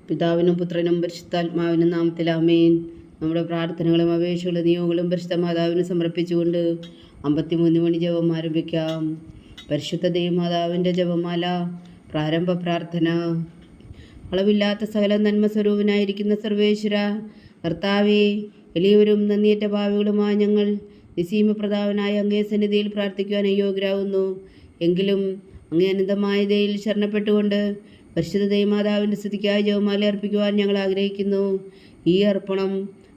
പിതാവിനും പുത്രനും പരിശുദ്ധാത്മാവിനും നാമത്തിൽ ആമേൻ. നമ്മുടെ പ്രാർത്ഥനകളും അപേക്ഷകളും നിയോഗങ്ങളും പരിശുദ്ധ മാതാവിന് സമർപ്പിച്ചുകൊണ്ട് 53 മണി ജപം ആരംഭിക്കാം. പരിശുദ്ധ ദേവമാതാവിൻ്റെ ജപമാല. പ്രാരംഭ പ്രാർത്ഥന. അളവില്ലാത്ത സകല നന്മ സ്വരൂപനായിരിക്കുന്ന സർവേശ്വര കർത്താവേ, എളിയവരും നന്ദിയേറ്റ ഭാവികളുമായ ഞങ്ങൾ നിസീമപ്രതാപനായ അങ്ങേ സന്നിധിയിൽ പ്രാർത്ഥിക്കുവാൻ അയോഗ്യരാകുന്നു. എങ്കിലും അങ്ങേ അനന്തമായ ദയയിൽ ശരണപ്പെട്ടുകൊണ്ട് പരിശുദ്ധ ദേവമാതാവിൻ്റെ സ്തുതിക്കായി ജപമാല അർപ്പിക്കുവാൻ ഞങ്ങൾ ആഗ്രഹിക്കുന്നു. ഈ അർപ്പണം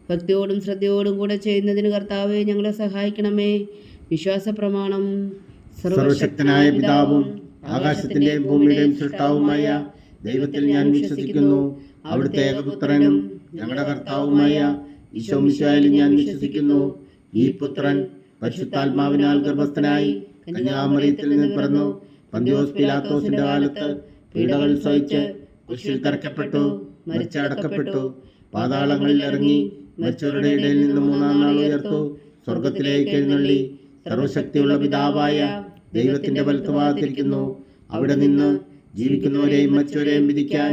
ഭക്തിയോടും ശ്രദ്ധയോടും കൂടെ ചെയ്യുന്നതിന് കർത്താവെ ഞങ്ങളെ സഹായിക്കണമേ. വിശ്വാസ പ്രമാണം. സർവശക്തനായ പിതാവും ആകാശത്തിന്റെയും ഭൂമിയുടെയും സൃഷ്ടാവുമായ ദൈവത്തിൽ ഞാൻ വിശ്വസിക്കുന്നു. അവിടുത്തെ ഏകപുത്രനും ഞങ്ങളുടെ കർത്താവുമായ ഈശോ മിശിഹായിൽ ഞാൻ വിശ്വസിക്കുന്നു. ഈ പുത്രൻ പരിശുദ്ധാത്മാവിനാൽ ഗർഭസ്ഥനായി കന്യാമറിയത്തിൽ നിന്ന് പിറന്നു, പന്തിയോസ് പിലാത്തോസിന്റെ കാലത്ത് പീഡകൾ സഹിച്ച് കുരിശിൽ തറയ്ക്കപ്പെട്ടു, മരിച്ചടക്കപ്പെട്ടു, പാതാളങ്ങളിൽ ഇറങ്ങി മരിച്ചവരുടെ ഇടയിൽ നിന്ന് മൂന്നാം നാൾ ഉയർത്തു, സ്വർഗത്തിലേക്ക് എഴുന്നള്ളി സർവശക്തിയുള്ള പിതാവായ ദൈവത്തിന്റെ വലത്തുഭാഗത്തിരിക്കുന്നു. അവിടെ നിന്ന് ജീവിക്കുന്നവരെയും മരിച്ചവരെയും വിധിക്കാൻ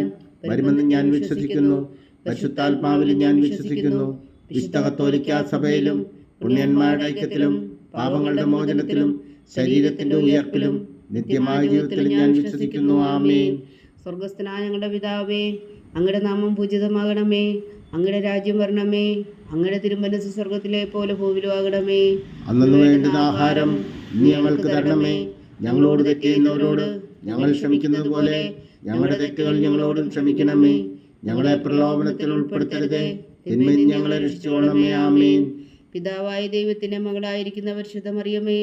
വരുമെന്ന് ഞാൻ വിശ്വസിക്കുന്നു. പരിശുദ്ധാത്മാവിൽ ഞാൻ വിശ്വസിക്കുന്നു. വിശുദ്ധ കത്തോലിക്കാ സഭയിലും പുണ്യന്മാരുടെ ഐക്യത്തിലും പാപങ്ങളുടെ മോചനത്തിലും ശരീരത്തിന്റെ ഉയർപ്പിലും നിത്യമായ ജീവിതത്തിൽ ഞാൻ വിശ്വസിക്കുന്നു. ആമേൻ. സ്വർഗസ്ഥനായ ഞങ്ങളുടെ പിതാവേ, അങ്ങയുടെ നാമം പൂജിതമാകണമേ. അങ്ങയുടെ രാജ്യം വരണമേ. അങ്ങയുടെ തിരുമനസ് സ്വർഗത്തിലെ പോലെ ഭൂമിയിലും ആകണമേ. അന്നു വേണ്ടുന്ന ആഹാരം ഇനി ഞങ്ങൾക്ക് തരണമേ. ഞങ്ങളോട് തെറ്റ് ചെയ്യുന്നവരോട് ഞങ്ങൾ ക്ഷമിക്കുന്നത് പോലെ ഞങ്ങളുടെ തെറ്റുകൾ ഞങ്ങളോടും ക്ഷമിക്കണമേ. ഞങ്ങളെ പ്രലോഭനത്തിൽ ഉൾപ്പെടുത്തരുതേ, തിന്മയിൽ ഞങ്ങളെ രക്ഷിച്ചുകൊള്ളണമേ. ആമേൻ. പിതാവായ ദൈവത്തിന്റെ മകളായിരിക്കുന്ന പരിശുദ്ധ മറിയമേ,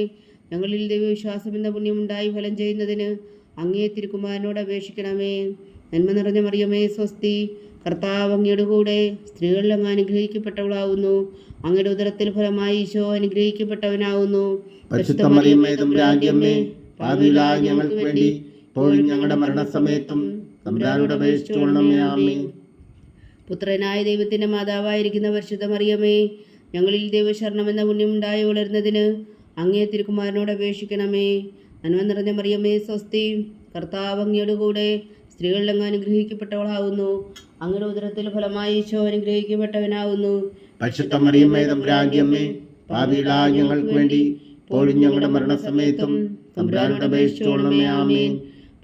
ഞങ്ങളിൽ ദൈവവിശ്വാസം എന്ന പുണ്യമുണ്ടായി ഫലം ചെയ്യുന്നതിന് അങ്ങേ തിരുക്കുമാരനോട് അപേക്ഷിക്കണമേ. നന്മ നിറഞ്ഞ മറിയമേ, സ്വസ്തി. കർത്താവ് അങ്ങയുടെ കൂടെ സ്ത്രീകളിൽ അങ്ങ് അനുഗ്രഹിക്കപ്പെട്ടവളാവുന്നു. അങ്ങയുടെ ഉദരത്തിൽ ഫലമായി ഈശോ അനുഗ്രഹിക്കപ്പെട്ടവനാവുന്നു. പരിശുദ്ധ മറിയമേ, തമ്പുരാന്റെ അമ്മേ, പാപികളായ ഞങ്ങൾക്ക് വേണ്ടി ഇപ്പോഴും ഞങ്ങളുടെ മരണസമയത്തും തമ്പുരാനോട് അപേക്ഷിച്ചുകൊള്ളണമേ. ആമേൻ. പുത്രനായ ദൈവത്തിന്റെ മാതാവായിരിക്കുന്ന പരിശുദ്ധ മറിയമേ, ഞങ്ങളിൽ ദൈവശരണം എന്ന പുണ്യമുണ്ടായി വളരുന്നതിന് അങ്ങേ തിരുക്കുമാരനോട് അപേക്ഷിക്കണമേ. നന്മ നിറഞ്ഞ മറിയമേ, സ്വസ്തി. കർത്താവ് അങ്ങയുടെ കൂടെ സ്ത്രീകളിൽ അങ്ങ് അനുഗ്രഹിക്കപ്പെട്ടവളാവുന്നു. അങ്ങയുടെ ഉദരത്തിൽ ഫലമായി ഈശോ അനുഗ്രഹിക്കപ്പെട്ടവനാവുന്നു. പരിശുദ്ധ മറിയമേ, തമ്പുരാന്റെ അമ്മേ, പാപികളായ ഞങ്ങൾക്ക് വേണ്ടി ഇപ്പോഴും ഞങ്ങളുടെ മരണസമയത്തും തമ്പുരാനോട് അപേക്ഷിച്ചുകൊള്ളണമേ. ആമേൻ.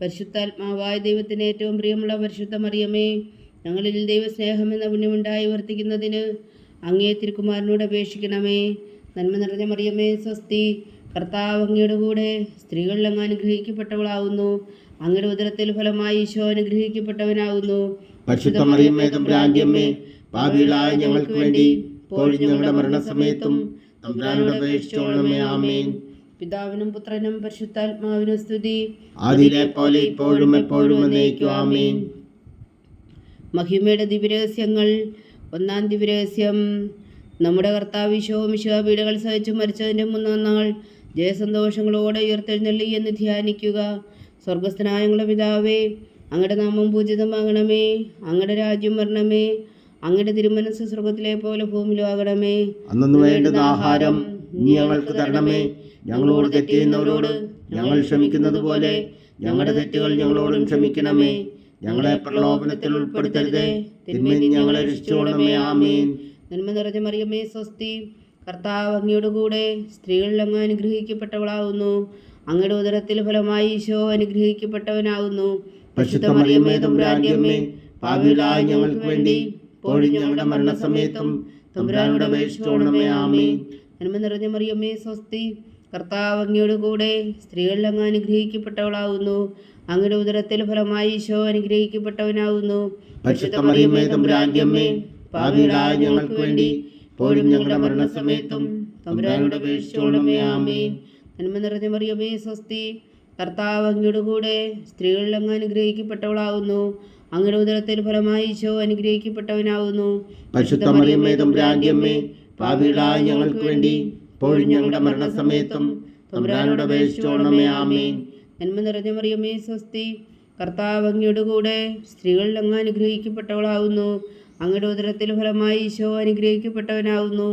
പരിശുദ്ധാത്മാവായ ദൈവത്തിന് ഏറ്റവും പ്രിയമുള്ള പരിശുദ്ധ മറിയമേ, ഞങ്ങളിൽ ദൈവസ്നേഹം എന്ന പുണ്യമുണ്ടായി വർത്തിക്കുന്നതിന് അങ്ങേ തിരുക്കുമാരനോട് അപേക്ഷിക്കണമേ. നന്മ നിറഞ്ഞ മറിയമേ, സ്വസ്തി. കർത്താവ് അങ്ങയുടെ കൂടെ സ്ത്രീകളിൽ അങ്ങ് അനുഗ്രഹിക്കപ്പെട്ടവളാവുന്നു. അങ്ങയുടെ ഉദരത്തിൽ ഫലമായി ഈശോ അനുഗ്രഹിക്കപ്പെട്ടവനാവുന്നു. പരിശുദ്ധ മറിയമേ, തമ്പുരാന്റെ അമ്മേ, പാപികളായ ഞങ്ങൾക്ക് വേണ്ടി ഇപ്പോഴും ഞങ്ങളുടെ മരണസമയത്തും തമ്പുരാനോട് അപേക്ഷിച്ചുകൊള്ളണമേ. ആമേൻ. പിതാവിനും പുത്രനും പരിശുദ്ധാത്മാവിനും സ്തുതി. ആദിയിലെ പോലെ ഇപ്പോഴും എപ്പോഴും എന്നേക്കും. ആമേൻ. മഹിമയുടെ ദിവ്യരഹസ്യങ്ങൾ. ഒന്നാം ദിവ്യരഹസ്യം. നമ്മുടെ കർത്താവ് ഈശോ മിശിഹാ പീഡകൾ സഹിച്ചു മരിച്ചതിൻ്റെ 3-ാം നാൾ ജയസന്തോഷങ്ങളോടെ ഉയർത്തെഴുന്നള്ളി എന്ന് ധ്യാനിക്കുക. സ്വർഗസ്ഥനായ ഞങ്ങളുടെ പിതാവേ, അങ്ങയുടെ നാമം പൂജിതമാകണമേ. അങ്ങയുടെ രാജ്യം വരണമേ. അങ്ങയുടെ തിരുമനസ് സ്വർഗത്തിലെ പോലെ ഭൂമിയിലും ആകണമേ. അന്നു വേണ്ടുന്ന ആഹാരം ഇനി ഞങ്ങൾക്ക് തരണമേ. ഞങ്ങളോട് തെറ്റ് ചെയ്യുന്നവരോട് ഞങ്ങൾ ക്ഷമിക്കുന്നത് പോലെ ഞങ്ങളുടെ തെറ്റുകൾ ഞങ്ങളോടും ക്ഷമിക്കണമേ. ഞങ്ങളെ പ്രലോഭനത്തിൽ ഉൾപ്പെടുത്തരുതേ, തിന്മയിൽ ഞങ്ങളെ രക്ഷിച്ചുകൊള്ളണമേ. ആമേൻ. നന്മ നിറഞ്ഞ മറിയമേ, സ്വസ്തി. കർത്താവ് അങ്ങയുടെ കൂടെ സ്ത്രീകളിൽ അങ്ങ് അനുഗ്രഹിക്കപ്പെട്ടവളാവുന്നു. അങ്ങയുടെ ഉദരത്തിൽ ഫലമായി ഈശോ അനുഗ്രഹിക്കപ്പെട്ടവനാവുന്നു. പരിശുദ്ധ മറിയമേ, തമ്പുരാന്റെ അമ്മേ, പാപികളായ ഞങ്ങൾക്ക് വേണ്ടി ഇപ്പോഴും ഞങ്ങളുടെ മരണസമയത്തും തമ്പുരാനോട് അപേക്ഷിച്ചുകൊള്ളണമേ. ആമേൻ. നന്മ നിറഞ്ഞ മറിയമേ, സ്വസ്തി. കർത്താവ് അങ്ങയുടെ കൂടെ സ്ത്രീകളിൽ അങ്ങ് അനുഗ്രഹിക്കപ്പെട്ടവളാവുന്നു. അങ്ങയുടെ ഉദരത്തിൽ ഫലമായി ഈശോ അനുഗ്രഹിക്കപ്പെട്ടവനാവുന്നു. പരിശുദ്ധ മറിയമേ, തമ്പുരാന്റെ അമ്മേ, പാപികളായ ഞങ്ങൾക്ക് വേണ്ടി ഇപ്പോഴും ഞങ്ങളുടെ മരണസമയത്തും തമ്പുരാനോട് അപേക്ഷിച്ചുകൊള്ളണമേ. ആമേൻ. നന്മ നിറഞ്ഞ മറിയമേ, സ്വസ്തി. കർത്താവ് അങ്ങയുടെ കൂടെ സ്ത്രീകളിൽ അങ്ങ് അനുഗ്രഹിക്കപ്പെട്ടവളാവുന്നു. അങ്ങയുടെ ഉദരത്തിൽ ഫലമായി ഈശോ അനുഗ്രഹിക്കപ്പെട്ടവനാവുന്നു. പരിശുദ്ധ മറിയമേ, തമ്പുരാന്റെ അമ്മേ, പാപികളായ ഞങ്ങൾക്ക് വേണ്ടി ഇപ്പോഴും ഞങ്ങളുടെ മരണസമയത്തും തമ്പുരാനോട് അപേക്ഷിച്ചുകൊള്ളണമേ. ആമേൻ. നന്മ നിറഞ്ഞ മറിയമേ, സ്വസ്തി. കർത്താവ് അങ്ങയുടെ കൂടെ സ്ത്രീകളിൽ അങ്ങ് അനുഗ്രഹിക്കപ്പെട്ടവളാവുന്നു. അങ്ങയുടെ ഉദരത്തിൽ ഫലമായി ഈശോ അനുഗ്രഹിക്കപ്പെട്ടവനാവുന്നു.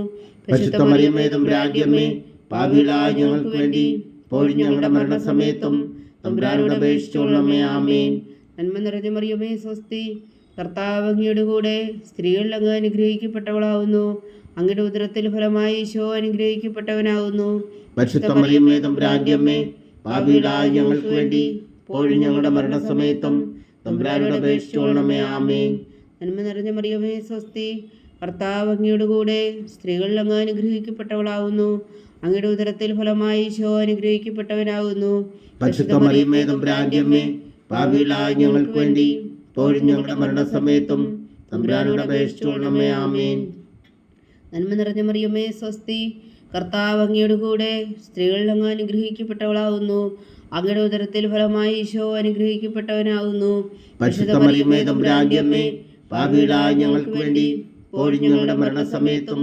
പരിശുദ്ധ മറിയമേ, തമ്പുരാന്റെ അമ്മേ, പാപികളായ ഞങ്ങൾക്ക് വേണ്ടി ഇപ്പോഴും ഞങ്ങളുടെ മരണസമയത്തും തമ്പുരാനോട് അപേക്ഷിച്ചുകൊള്ളണമേ. ആമേൻ. നന്മ നിറഞ്ഞ മറിയമേ, സ്വസ്തി. കർത്താവ് അങ്ങയുടെ കൂടെ സ്ത്രീകളിൽ അങ്ങ് അനുഗ്രഹിക്കപ്പെട്ടവളാവുന്നു. അങ്ങയുടെ ഉദരത്തിൽ ഫലമായി ഈശോ അനുഗ്രഹിക്കപ്പെട്ടവനാകുന്നു. പരിശുദ്ധ മറിയമേ തമ്പുരാന്റെ അമ്മേ, പാപികളായ ഞങ്ങൾക്ക് വേണ്ടി ഇപ്പോഴും ഞങ്ങളുടെ മരണസമയത്തും തമ്പുരാനോട് അപേക്ഷിച്ചുകൊള്ളണമേ. ആമേൻ. നന്മ നിറഞ്ഞ മറിയമേ സ്വസ്തി, കർത്താവ് അങ്ങയുടെ കൂടെ സ്ത്രീകളിൽ അങ്ങ് അനുഗ്രഹിക്കപ്പെട്ടവളാവുന്നു. അങ്ങയുടെ ഉദരത്തിൽ ഫലമായി ഈശോ അനുഗ്രഹിക്കപ്പെട്ടവനാകുന്നു. പരിശുദ്ധ മറിയമേ തമ്പുരാന്റെ അമ്മേ, പാപികളായ ഞങ്ങൾക്ക് വേണ്ടി ഇപ്പോഴും ഞങ്ങളുടെ മരണസമയത്തും തമ്പുരാനോട് അപേക്ഷിച്ചുകൊള്ളണമേ. ആമേൻ. നന്മ നിറഞ്ഞ മറിയമേ സ്വസ്തി, കർത്താവ് അങ്ങയുടെ കൂടെ സ്ത്രീകളിൽ അങ്ങ് അനുഗ്രഹിക്കപ്പെട്ടവളാവുന്നു. അങ്ങയുടെ ഉദരത്തിൽ ഫലമായി ഈശോ അനുഗ്രഹിക്കപ്പെട്ടവനാകുന്നു. പരിശുദ്ധ മറിയമേ തമ്പുരാന്റെ അമ്മേ, പാപികളായ ഞങ്ങൾക്ക് വേണ്ടി ഇപ്പോഴും ഞങ്ങളുടെ മരണസമയത്തും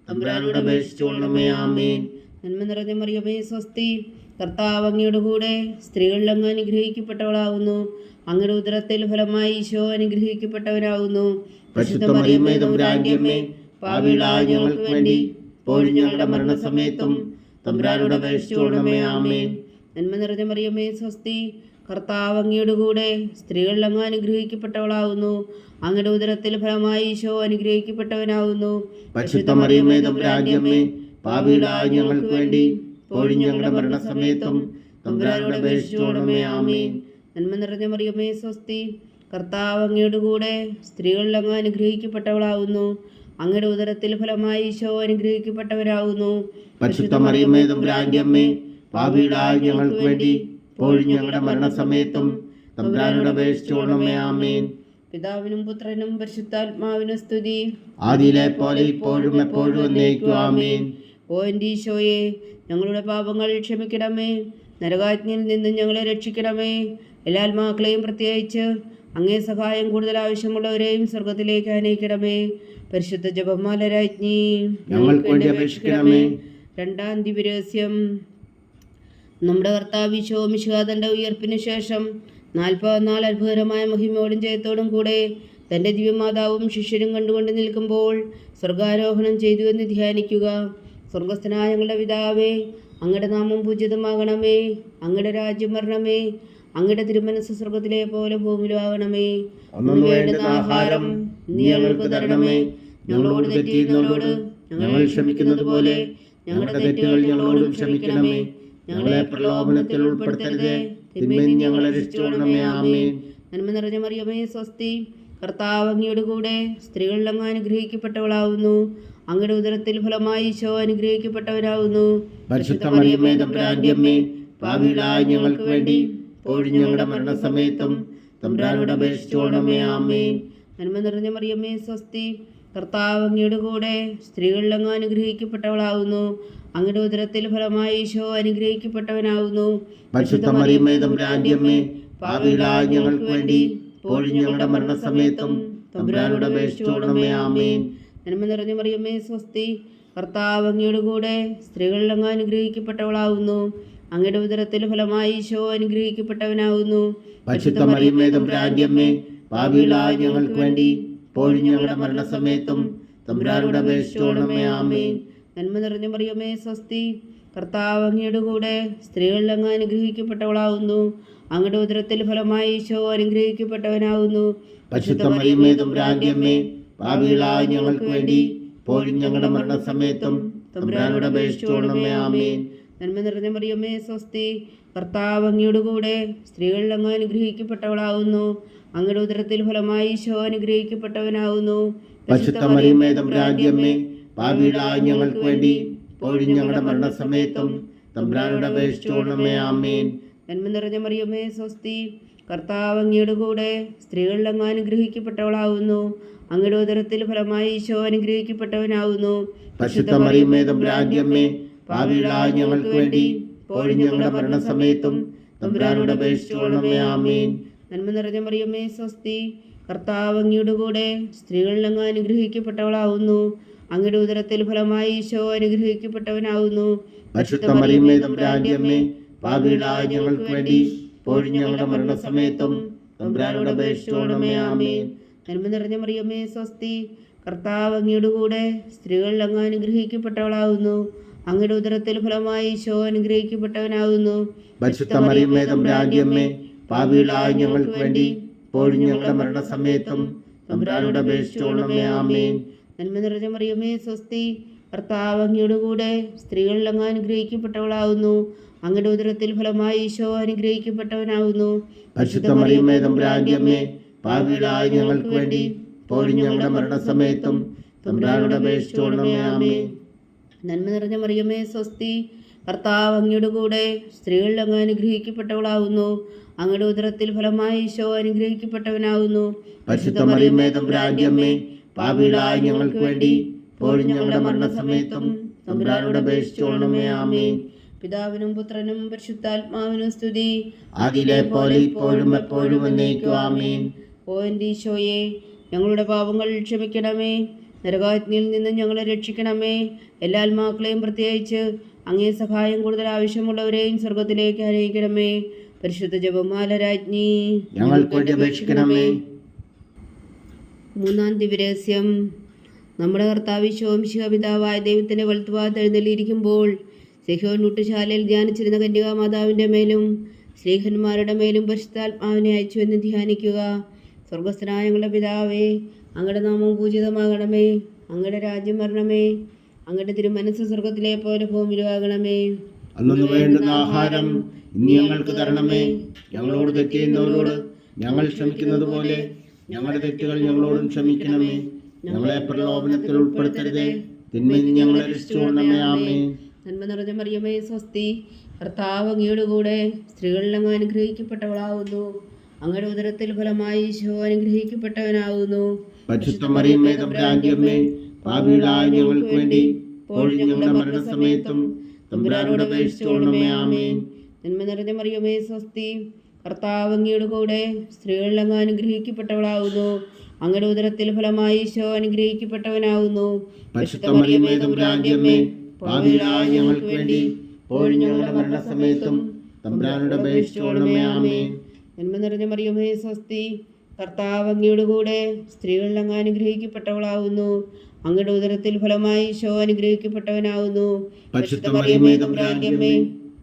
തമ്പുരാനോട് അപേക്ഷിച്ചുകൊള്ളണമേ. ആമേൻ. നന്മ നിറഞ്ഞ മറിയമേ സ്വസ്തി, കർത്താവ് അങ്ങയുടെ കൂടെ സ്ത്രീകളിൽ അങ്ങ് അനുഗ്രഹിക്കപ്പെട്ടവളാവുന്നു. അങ്ങയുടെ ഉദരത്തിൽ ഫലമായി ഈശോ അനുഗ്രഹിക്കപ്പെട്ടവനാകുന്നു. പരിശുദ്ധ മറിയമേ തമ്പുരാന്റെ അമ്മേ, പാപികളായ ഞങ്ങൾക്ക് വേണ്ടി ഇപ്പോഴും ഞങ്ങളുടെ മരണസമയത്തും തമ്പുരാനോട് അപേക്ഷിച്ചുകൊള്ളണമേ. ആമേൻ. നന്മ നിറഞ്ഞ മറിയമേ സ്വസ്തി, കർത്താവ് അങ്ങയുടെ കൂടെ സ്ത്രീകളിൽ അങ്ങ് അനുഗ്രഹിക്കപ്പെട്ടവളാവുന്നു. അങ്ങയുടെ ഉദരത്തിൽ ഫലമായി ഈശോ അനുഗ്രഹിക്കപ്പെട്ടവനാകുന്നു. പരിശുദ്ധ മറിയമേ തമ്പുരാന്റെ അമ്മേ, പാപികളായ ഞങ്ങൾക്ക് വേണ്ടി ഇപ്പോഴും ഞങ്ങളുടെ മരണസമയത്തും തമ്പുരാനോട് അപേക്ഷിച്ചുകൊള്ളണമേ. ആമേൻ. നന്മ നിറഞ്ഞ മറിയമേ സ്വസ്തി, കർത്താവ് അങ്ങയുടെ കൂടെ സ്ത്രീകളിൽ അങ്ങ് അനുഗ്രഹിക്കപ്പെട്ടവളാവുന്നു. അങ്ങയുടെ ഉദരത്തിൽ ഫലമായി ഈശോ അനുഗ്രഹിക്കപ്പെട്ടവരാകുന്നു. പരിശുദ്ധ മറിയമേ തമ്പുരാന്റെ അമ്മേ, പാപികളായ ഞങ്ങൾക്ക് വേണ്ടി ഇപ്പോഴും ഞങ്ങളുടെ മരണസമയത്തും തമ്പുരാനോട് അപേക്ഷിച്ചുകൊള്ളണമേ. ആമേൻ. പിതാവിനും പുത്രനും പരിശുദ്ധാത്മാവിനും സ്തുതി, ആദിയിലെ പോലെ ഇപ്പോഴും എപ്പോഴും എന്നേക്കും. ആമേൻ. ഓ എൻ്റെ ഈശോയെ, ഞങ്ങളുടെ പാപങ്ങൾ ക്ഷമിക്കണമേ. നരകാജ്ഞയിൽ നിന്നും ഞങ്ങളെ രക്ഷിക്കണമേ. എല്ലാ ആത്മാക്കളെയും പ്രത്യേകിച്ച് അങ്ങേ സഹായം കൂടുതൽ ആവശ്യമുള്ളവരെയും സ്വർഗത്തിലേക്ക് അനയിക്കണമേ. പരിശുദ്ധ ജപമാല രാജ്ഞി, ഞങ്ങൾക്ക് വേണ്ടി അപേക്ഷിക്കണമേ. രണ്ടാം ദിവ്യരഹസ്യം. നമ്മുടെ കർത്താവ് ഈശോ മിശിഹാ തൻ്റെ ഉയർപ്പിന് ശേഷം 40 നാൾ അത്ഭുതകരമായ മഹിമയോടും ജയത്തോടും കൂടെ തൻ്റെ ദിവ്യമാതാവും ശിഷ്യരും കണ്ടുകൊണ്ട് നിൽക്കുമ്പോൾ സ്വർഗാരോഹണം ചെയ്തു എന്ന് ധ്യാനിക്കുക. സ്വർഗസ്ഥനായ ഞങ്ങളുടെ പിതാവേ, അങ്ങയുടെ നാമം പൂജിതമാകണമേ. അങ്ങയുടെ രാജ്യം വരണമേ. അങ്ങയുടെ തിരുമനസ് സ്വർഗത്തിലെ പോലെ ഭൂമിയിലും ആകണമേ. അന്നു വേണ്ടുന്ന ആഹാരം നീ ഞങ്ങൾക്ക് തരണമേ. ഞങ്ങളോട് തെറ്റ് ചെയ്യുന്നവരോട് ഞങ്ങൾ ക്ഷമിക്കുന്നത് പോലെ ഞങ്ങളുടെ തെറ്റുകൾ ഞങ്ങളോടും ക്ഷമിക്കണമേ. ഞങ്ങളെ പ്രലോഭനത്തിൽ ഉൾപ്പെടുത്തരുതേ, തിന്മയിൽ ഞങ്ങളെ രക്ഷിച്ചുകൊള്ളണമേ. ആമേൻ. നന്മ നിറഞ്ഞ മറിയമേ സ്വസ്തി, കർത്താവ് അങ്ങയുടെ കൂടെ സ്ത്രീകളിൽ അങ്ങ് അനുഗ്രഹിക്കപ്പെട്ടവളാവുന്നു. അങ്ങയുടെ ഉദരത്തിൽ ഫലമായി ഈശോ അനുഗ്രഹിക്കപ്പെട്ടവരാകുന്നു. പരിശുദ്ധ മറിയമേ തമ്പുരാന്റെ അമ്മേ, പാപികളായ ഞങ്ങൾക്ക് വേണ്ടി ഇപ്പോഴും ഞങ്ങളുടെ മരണസമയത്തും തമ്പുരാനോട് അപേക്ഷിച്ചുകൊള്ളണമേ. ആമേൻ. നന്മ നിറഞ്ഞ മറിയമേ സ്വസ്തി, കർത്താവ് അങ്ങയുടെ കൂടെ സ്ത്രീകളിൽ അങ്ങ് അനുഗ്രഹിക്കപ്പെട്ടവളാവുന്നു. അങ്ങയുടെ ഉദരത്തിൽ ഫലമായി ഈശോ അനുഗ്രഹിക്കപ്പെട്ടവനാകുന്നു. പരിശുദ്ധ മറിയമേ തമ്പുരാന്റെ അമ്മേ, പാപികളായ ഞങ്ങൾക്ക് വേണ്ടി ഇപ്പോഴും ഞങ്ങളുടെ മരണസമയത്തും തമ്പുരാനോട് അപേക്ഷിച്ചുകൊള്ളണമേ. ആമേൻ. നന്മ നിറഞ്ഞ മറിയമേ സ്വസ്തി, കർത്താവ് അങ്ങയുടെ കൂടെ സ്ത്രീകളിൽ അങ്ങ് അനുഗ്രഹിക്കപ്പെട്ടവളാവുന്നു. അങ്ങയുടെ ഉദരത്തിൽ ഫലമായി ഈശോ അനുഗ്രഹിക്കപ്പെട്ടവനാകുന്നു. പരിശുദ്ധ മറിയമേ തമ്പുരാന്റെ അമ്മേ, പാപികളായ ഞങ്ങൾക്ക് വേണ്ടി ഇപ്പോഴും ഞങ്ങളുടെ മരണസമയത്തും തമ്പുരാനോട് അപേക്ഷിച്ചുകൊള്ളണമേ. ആമേൻ. നന്മ നിറഞ്ഞ മറിയമേ സ്വസ്തി, കർത്താവ് അങ്ങയുടെ കൂടെ സ്ത്രീകളിൽ അങ്ങ് അനുഗ്രഹിക്കപ്പെട്ടവളാവുന്നു. അങ്ങയുടെ ഉദരത്തിൽ ഫലമായി ഈശോ അനുഗ്രഹിക്കപ്പെട്ടവനാകുന്നു. പരിശുദ്ധ മറിയമേ തമ്പുരാന്റെ അമ്മേ, പാപികളായ ഞങ്ങൾക്ക് വേണ്ടി ഇപ്പോഴും ഞങ്ങളുടെ മരണസമയത്തും തമ്പുരാനോട് അപേക്ഷിച്ചുകൊള്ളണമേ. ആമേൻ. നന്മ നിറഞ്ഞ മറിയമേ സ്വസ്തി, കർത്താവ് അങ്ങയുടെ കൂടെ സ്ത്രീകളിൽ അങ്ങ് അനുഗ്രഹിക്കപ്പെട്ടവളാവുന്നു. അങ്ങയുടെ ഉദരത്തിൽ ഫലമായി ഈശോ അനുഗ്രഹിക്കപ്പെട്ടവനാകുന്നു. പരിശുദ്ധ മറിയമേ തമ്പുരാന്റെ അമ്മേ, പാപികളായ ഞങ്ങൾക്ക് വേണ്ടി ഇപ്പോഴും ഞങ്ങളുടെ മരണസമയത്തും തമ്പുരാനോട് അപേക്ഷിച്ചുകൊള്ളണമേ. ആമേൻ. നന്മ നിറഞ്ഞ മറിയമേ സ്വസ്തി, കർത്താവ് അങ്ങയുടെ കൂടെ സ്ത്രീകളിൽ അങ്ങ് അനുഗ്രഹിക്കപ്പെട്ടവളാവുന്നു. അങ്ങയുടെ ഉദരത്തിൽ ഫലമായി ഈശോ അനുഗ്രഹിക്കപ്പെട്ടവനാകുന്നു. പരിശുദ്ധ മറിയമേ തമ്പുരാന്റെ അമ്മേ, പാപികളായ ഞങ്ങൾക്ക് വേണ്ടി ഇപ്പോഴും ഞങ്ങളുടെ മരണസമയത്തും തമ്പുരാനോട് അപേക്ഷിച്ചുകൊള്ളണമേ. ആമേൻ. നന്മ നിറഞ്ഞ മറിയമേ സ്വസ്തി, കർത്താവ് അങ്ങയുടെ കൂടെ സ്ത്രീകളിൽ അങ്ങ് അനുഗ്രഹിക്കപ്പെട്ടവളാവുന്നു. അങ്ങയുടെ ഉദരത്തിൽ ഫലമായി ഈശോ അനുഗ്രഹിക്കപ്പെട്ടവനാകുന്നു. പരിശുദ്ധ മറിയമേ തമ്പുരാന്റെ അമ്മേ, പാപികളായ ഞങ്ങൾക്ക് വേണ്ടി ഇപ്പോഴും ഞങ്ങളുടെ മരണസമയത്തും തമ്പുരാനോട് അപേക്ഷിച്ചുകൊള്ളണമേ. ആമേൻ. നന്മ നിറഞ്ഞ മറിയമേ സ്വസ്തി, കർത്താവ് അങ്ങയുടെ കൂടെ സ്ത്രീകളിൽ അങ്ങ് അനുഗ്രഹിക്കപ്പെട്ടവളാവുന്നു. അങ്ങയുടെ ഉദരത്തിൽ ഫലമായി ഈശോ അനുഗ്രഹിക്കപ്പെട്ടവനാകുന്നു. പരിശുദ്ധ മറിയമേ തമ്പുരാന്റെ അമ്മേ, പാപികളായ ഞങ്ങൾക്ക് വേണ്ടി ഇപ്പോഴും ഞങ്ങളുടെ മരണസമയത്തും തമ്പുരാനോട് അപേക്ഷിച്ചുകൊള്ളണമേ. ആമേൻ. നന്മ നിറഞ്ഞ മറിയമേ സ്വസ്തി, കർത്താവ് അങ്ങയുടെ കൂടെ സ്ത്രീകളിൽ അങ്ങ് അനുഗ്രഹിക്കപ്പെട്ടവളാവുന്നു. അങ്ങയുടെ ഉദരത്തിൽ ഫലമായി ഈശോ അനുഗ്രഹിക്കപ്പെട്ടവനാവുന്നു. പരിശുദ്ധ മറിയമേ തമ്പുരാന്റെ അമ്മേ, പാപികളായ ഞങ്ങൾക്ക് വേണ്ടി ഇപ്പോഴും ഞങ്ങളുടെ മരണസമയത്തും തമ്പുരാനോട് അപേക്ഷിച്ചുകൊള്ളണമേ. ആമേൻ. നന്മ നിറഞ്ഞ മറിയമേ സ്വസ്തി, കർത്താവ് അങ്ങയുടെ കൂടെ സ്ത്രീകളിൽ അങ്ങ് അനുഗ്രഹിക്കപ്പെട്ടവളാവുന്നു. അങ്ങയുടെ ഉദരത്തിൽ ഫലമായി ഈശോ അനുഗ്രഹിക്കപ്പെട്ടവനാവുന്നു. പരിശുദ്ധ മറിയമേ തമ്പുരാന്റെ അമ്മേ, പാപികളായ ഞങ്ങൾക്ക് വേണ്ടി ഇപ്പോഴും ഞങ്ങളുടെ മരണസമയത്തും തമ്പുരാനോട് അപേക്ഷിച്ചുകൊള്ളണമേ. ആമേൻ. പിതാവിനും പുത്രനും പരിശുദ്ധാത്മാവിനും സ്തുതി, ആദിയിലെ പോലെ ഇപ്പോഴും എപ്പോഴും എന്നേക്കും. ആമേൻ. ഓ എൻ്റെ ഈശോയെ, ഞങ്ങളുടെ പാപങ്ങൾ ക്ഷമിക്കണമേ, നരകാഗ്നിയിൽ നിന്ന് ഞങ്ങളെ രക്ഷിക്കണമേ. എല്ലാ ആത്മാക്കളെയും പ്രത്യേകിച്ച് അങ്ങേ സഹായം കൂടുതൽ ആവശ്യമുള്ളവരെയും സ്വർഗത്തിലേക്ക് ആനയിക്കണമേ. പരിശുദ്ധ ജപമാല രാജ്ഞി, ഞങ്ങൾക്ക് വേണ്ടി അപേക്ഷിക്കണമേ. മൂന്നാം ദിവ്യരഹസ്യം. നമ്മുടെ കർത്താവ് ഈശോമിശിഹ പിതാവായ ദൈവത്തിൻ്റെ വലത്തുഭാഗത്ത് എഴുന്നള്ളിയിരിക്കുമ്പോൾ സെഹ്യോൻ ഊട്ടുശാലയിൽ ധ്യാനിച്ചിരുന്ന കന്യകാമാതാവിൻ്റെ മേലും സ്ലീഹന്മാരുടെ മേലും പരിശുദ്ധാത്മാവിനെ അയച്ചു എന്ന് ധ്യാനിക്കുക. സ്വർഗസ്ഥനായ ഞങ്ങളുടെ പിതാവേ, അങ്ങയുടെ നാമം പൂജിതമാകണമേ. അങ്ങയുടെ രാജ്യം വരണമേ. അങ്ങയുടെ തിരുമനസ്സ് സ്വർഗത്തിലെ പോലെ ഭൂമിയിലുമാകണമേ. അന്നു വേണ്ടുന്ന ആഹാരം ഇനി ഞങ്ങൾക്ക് തരണമേ. ഞങ്ങളോട് തെറ്റ് ചെയ്യുന്നവരോട് ഞങ്ങൾ ക്ഷമിക്കുന്നത് പോലെ ഞങ്ങളുടെ തെറ്റുകൾ ഞങ്ങളോടും ക്ഷമിക്കണമേ. ഞങ്ങളെ പ്രലോഭനത്തിൽ ഉൾപ്പെടുത്തരുതേ, തിന്മയിൽ നിന്ന് ഞങ്ങളെ രക്ഷിച്ചുകൊള്ളണമേ. ആമേൻ. നന്മ നിറഞ്ഞ മറിയമേ സ്വസ്തി, കർത്താവ് അങ്ങയുടെ കൂടെ സ്ത്രീകളിൽ അങ്ങ് അനുഗ്രഹിക്കപ്പെട്ടവളാവുന്നു. അങ്ങയുടെ ഉദരത്തിൽ ഫലമായി ഈശോ അനുഗ്രഹിക്കപ്പെട്ടവനാവുന്നു. പരിശുദ്ധ മറിയമേ തമ്പുരാന്റെ അമ്മേ, പാപികളായ ഞങ്ങൾക്ക് വേണ്ടി ഇപ്പോഴും ഞങ്ങളുടെ മരണസമയത്തും തമ്പുരാനോട് അപേക്ഷിച്ചുകൊള്ളണമേ. ആമേൻ. നന്മ നിറഞ്ഞ മറിയമേ സ്വസ്തി, കർത്താവ് അങ്ങയുടെ കൂടെ സ്ത്രീകളിൽ അങ്ങ് അനുഗ്രഹിക്കപ്പെട്ടവളാവുന്നു. അങ്ങയുടെ ഉദരത്തിൽ ഫലമായി ഈശോ അനുഗ്രഹിക്കപ്പെട്ടവനാവുന്നു. പരിശുദ്ധ മറിയമേ തമ്പുരാന്റെ അമ്മേ, പാപികളായ ഞങ്ങൾക്ക് വേണ്ടി ഇപ്പോഴും ഞങ്ങളുടെ മരണസമയത്തും തമ്പുരാനോട് അപേക്ഷിച്ചുകൊള്ളണമേ. ആമേൻ. നന്മ നിറഞ്ഞ മറിയമേ സ്വസ്തി, കർത്താവ് അങ്ങയുടെ കൂടെ സ്ത്രീകളിൽ അങ്ങ് അനുഗ്രഹിക്കപ്പെട്ടവളാവുന്നു. അങ്ങയുടെ ഉദരത്തിൽ ഫലമായി ഈശോ അനുഗ്രഹിക്കപ്പെട്ടവനാവുന്നു. പരിശുദ്ധ മറിയമേ തമ്പുരാന്റെ അമ്മേ,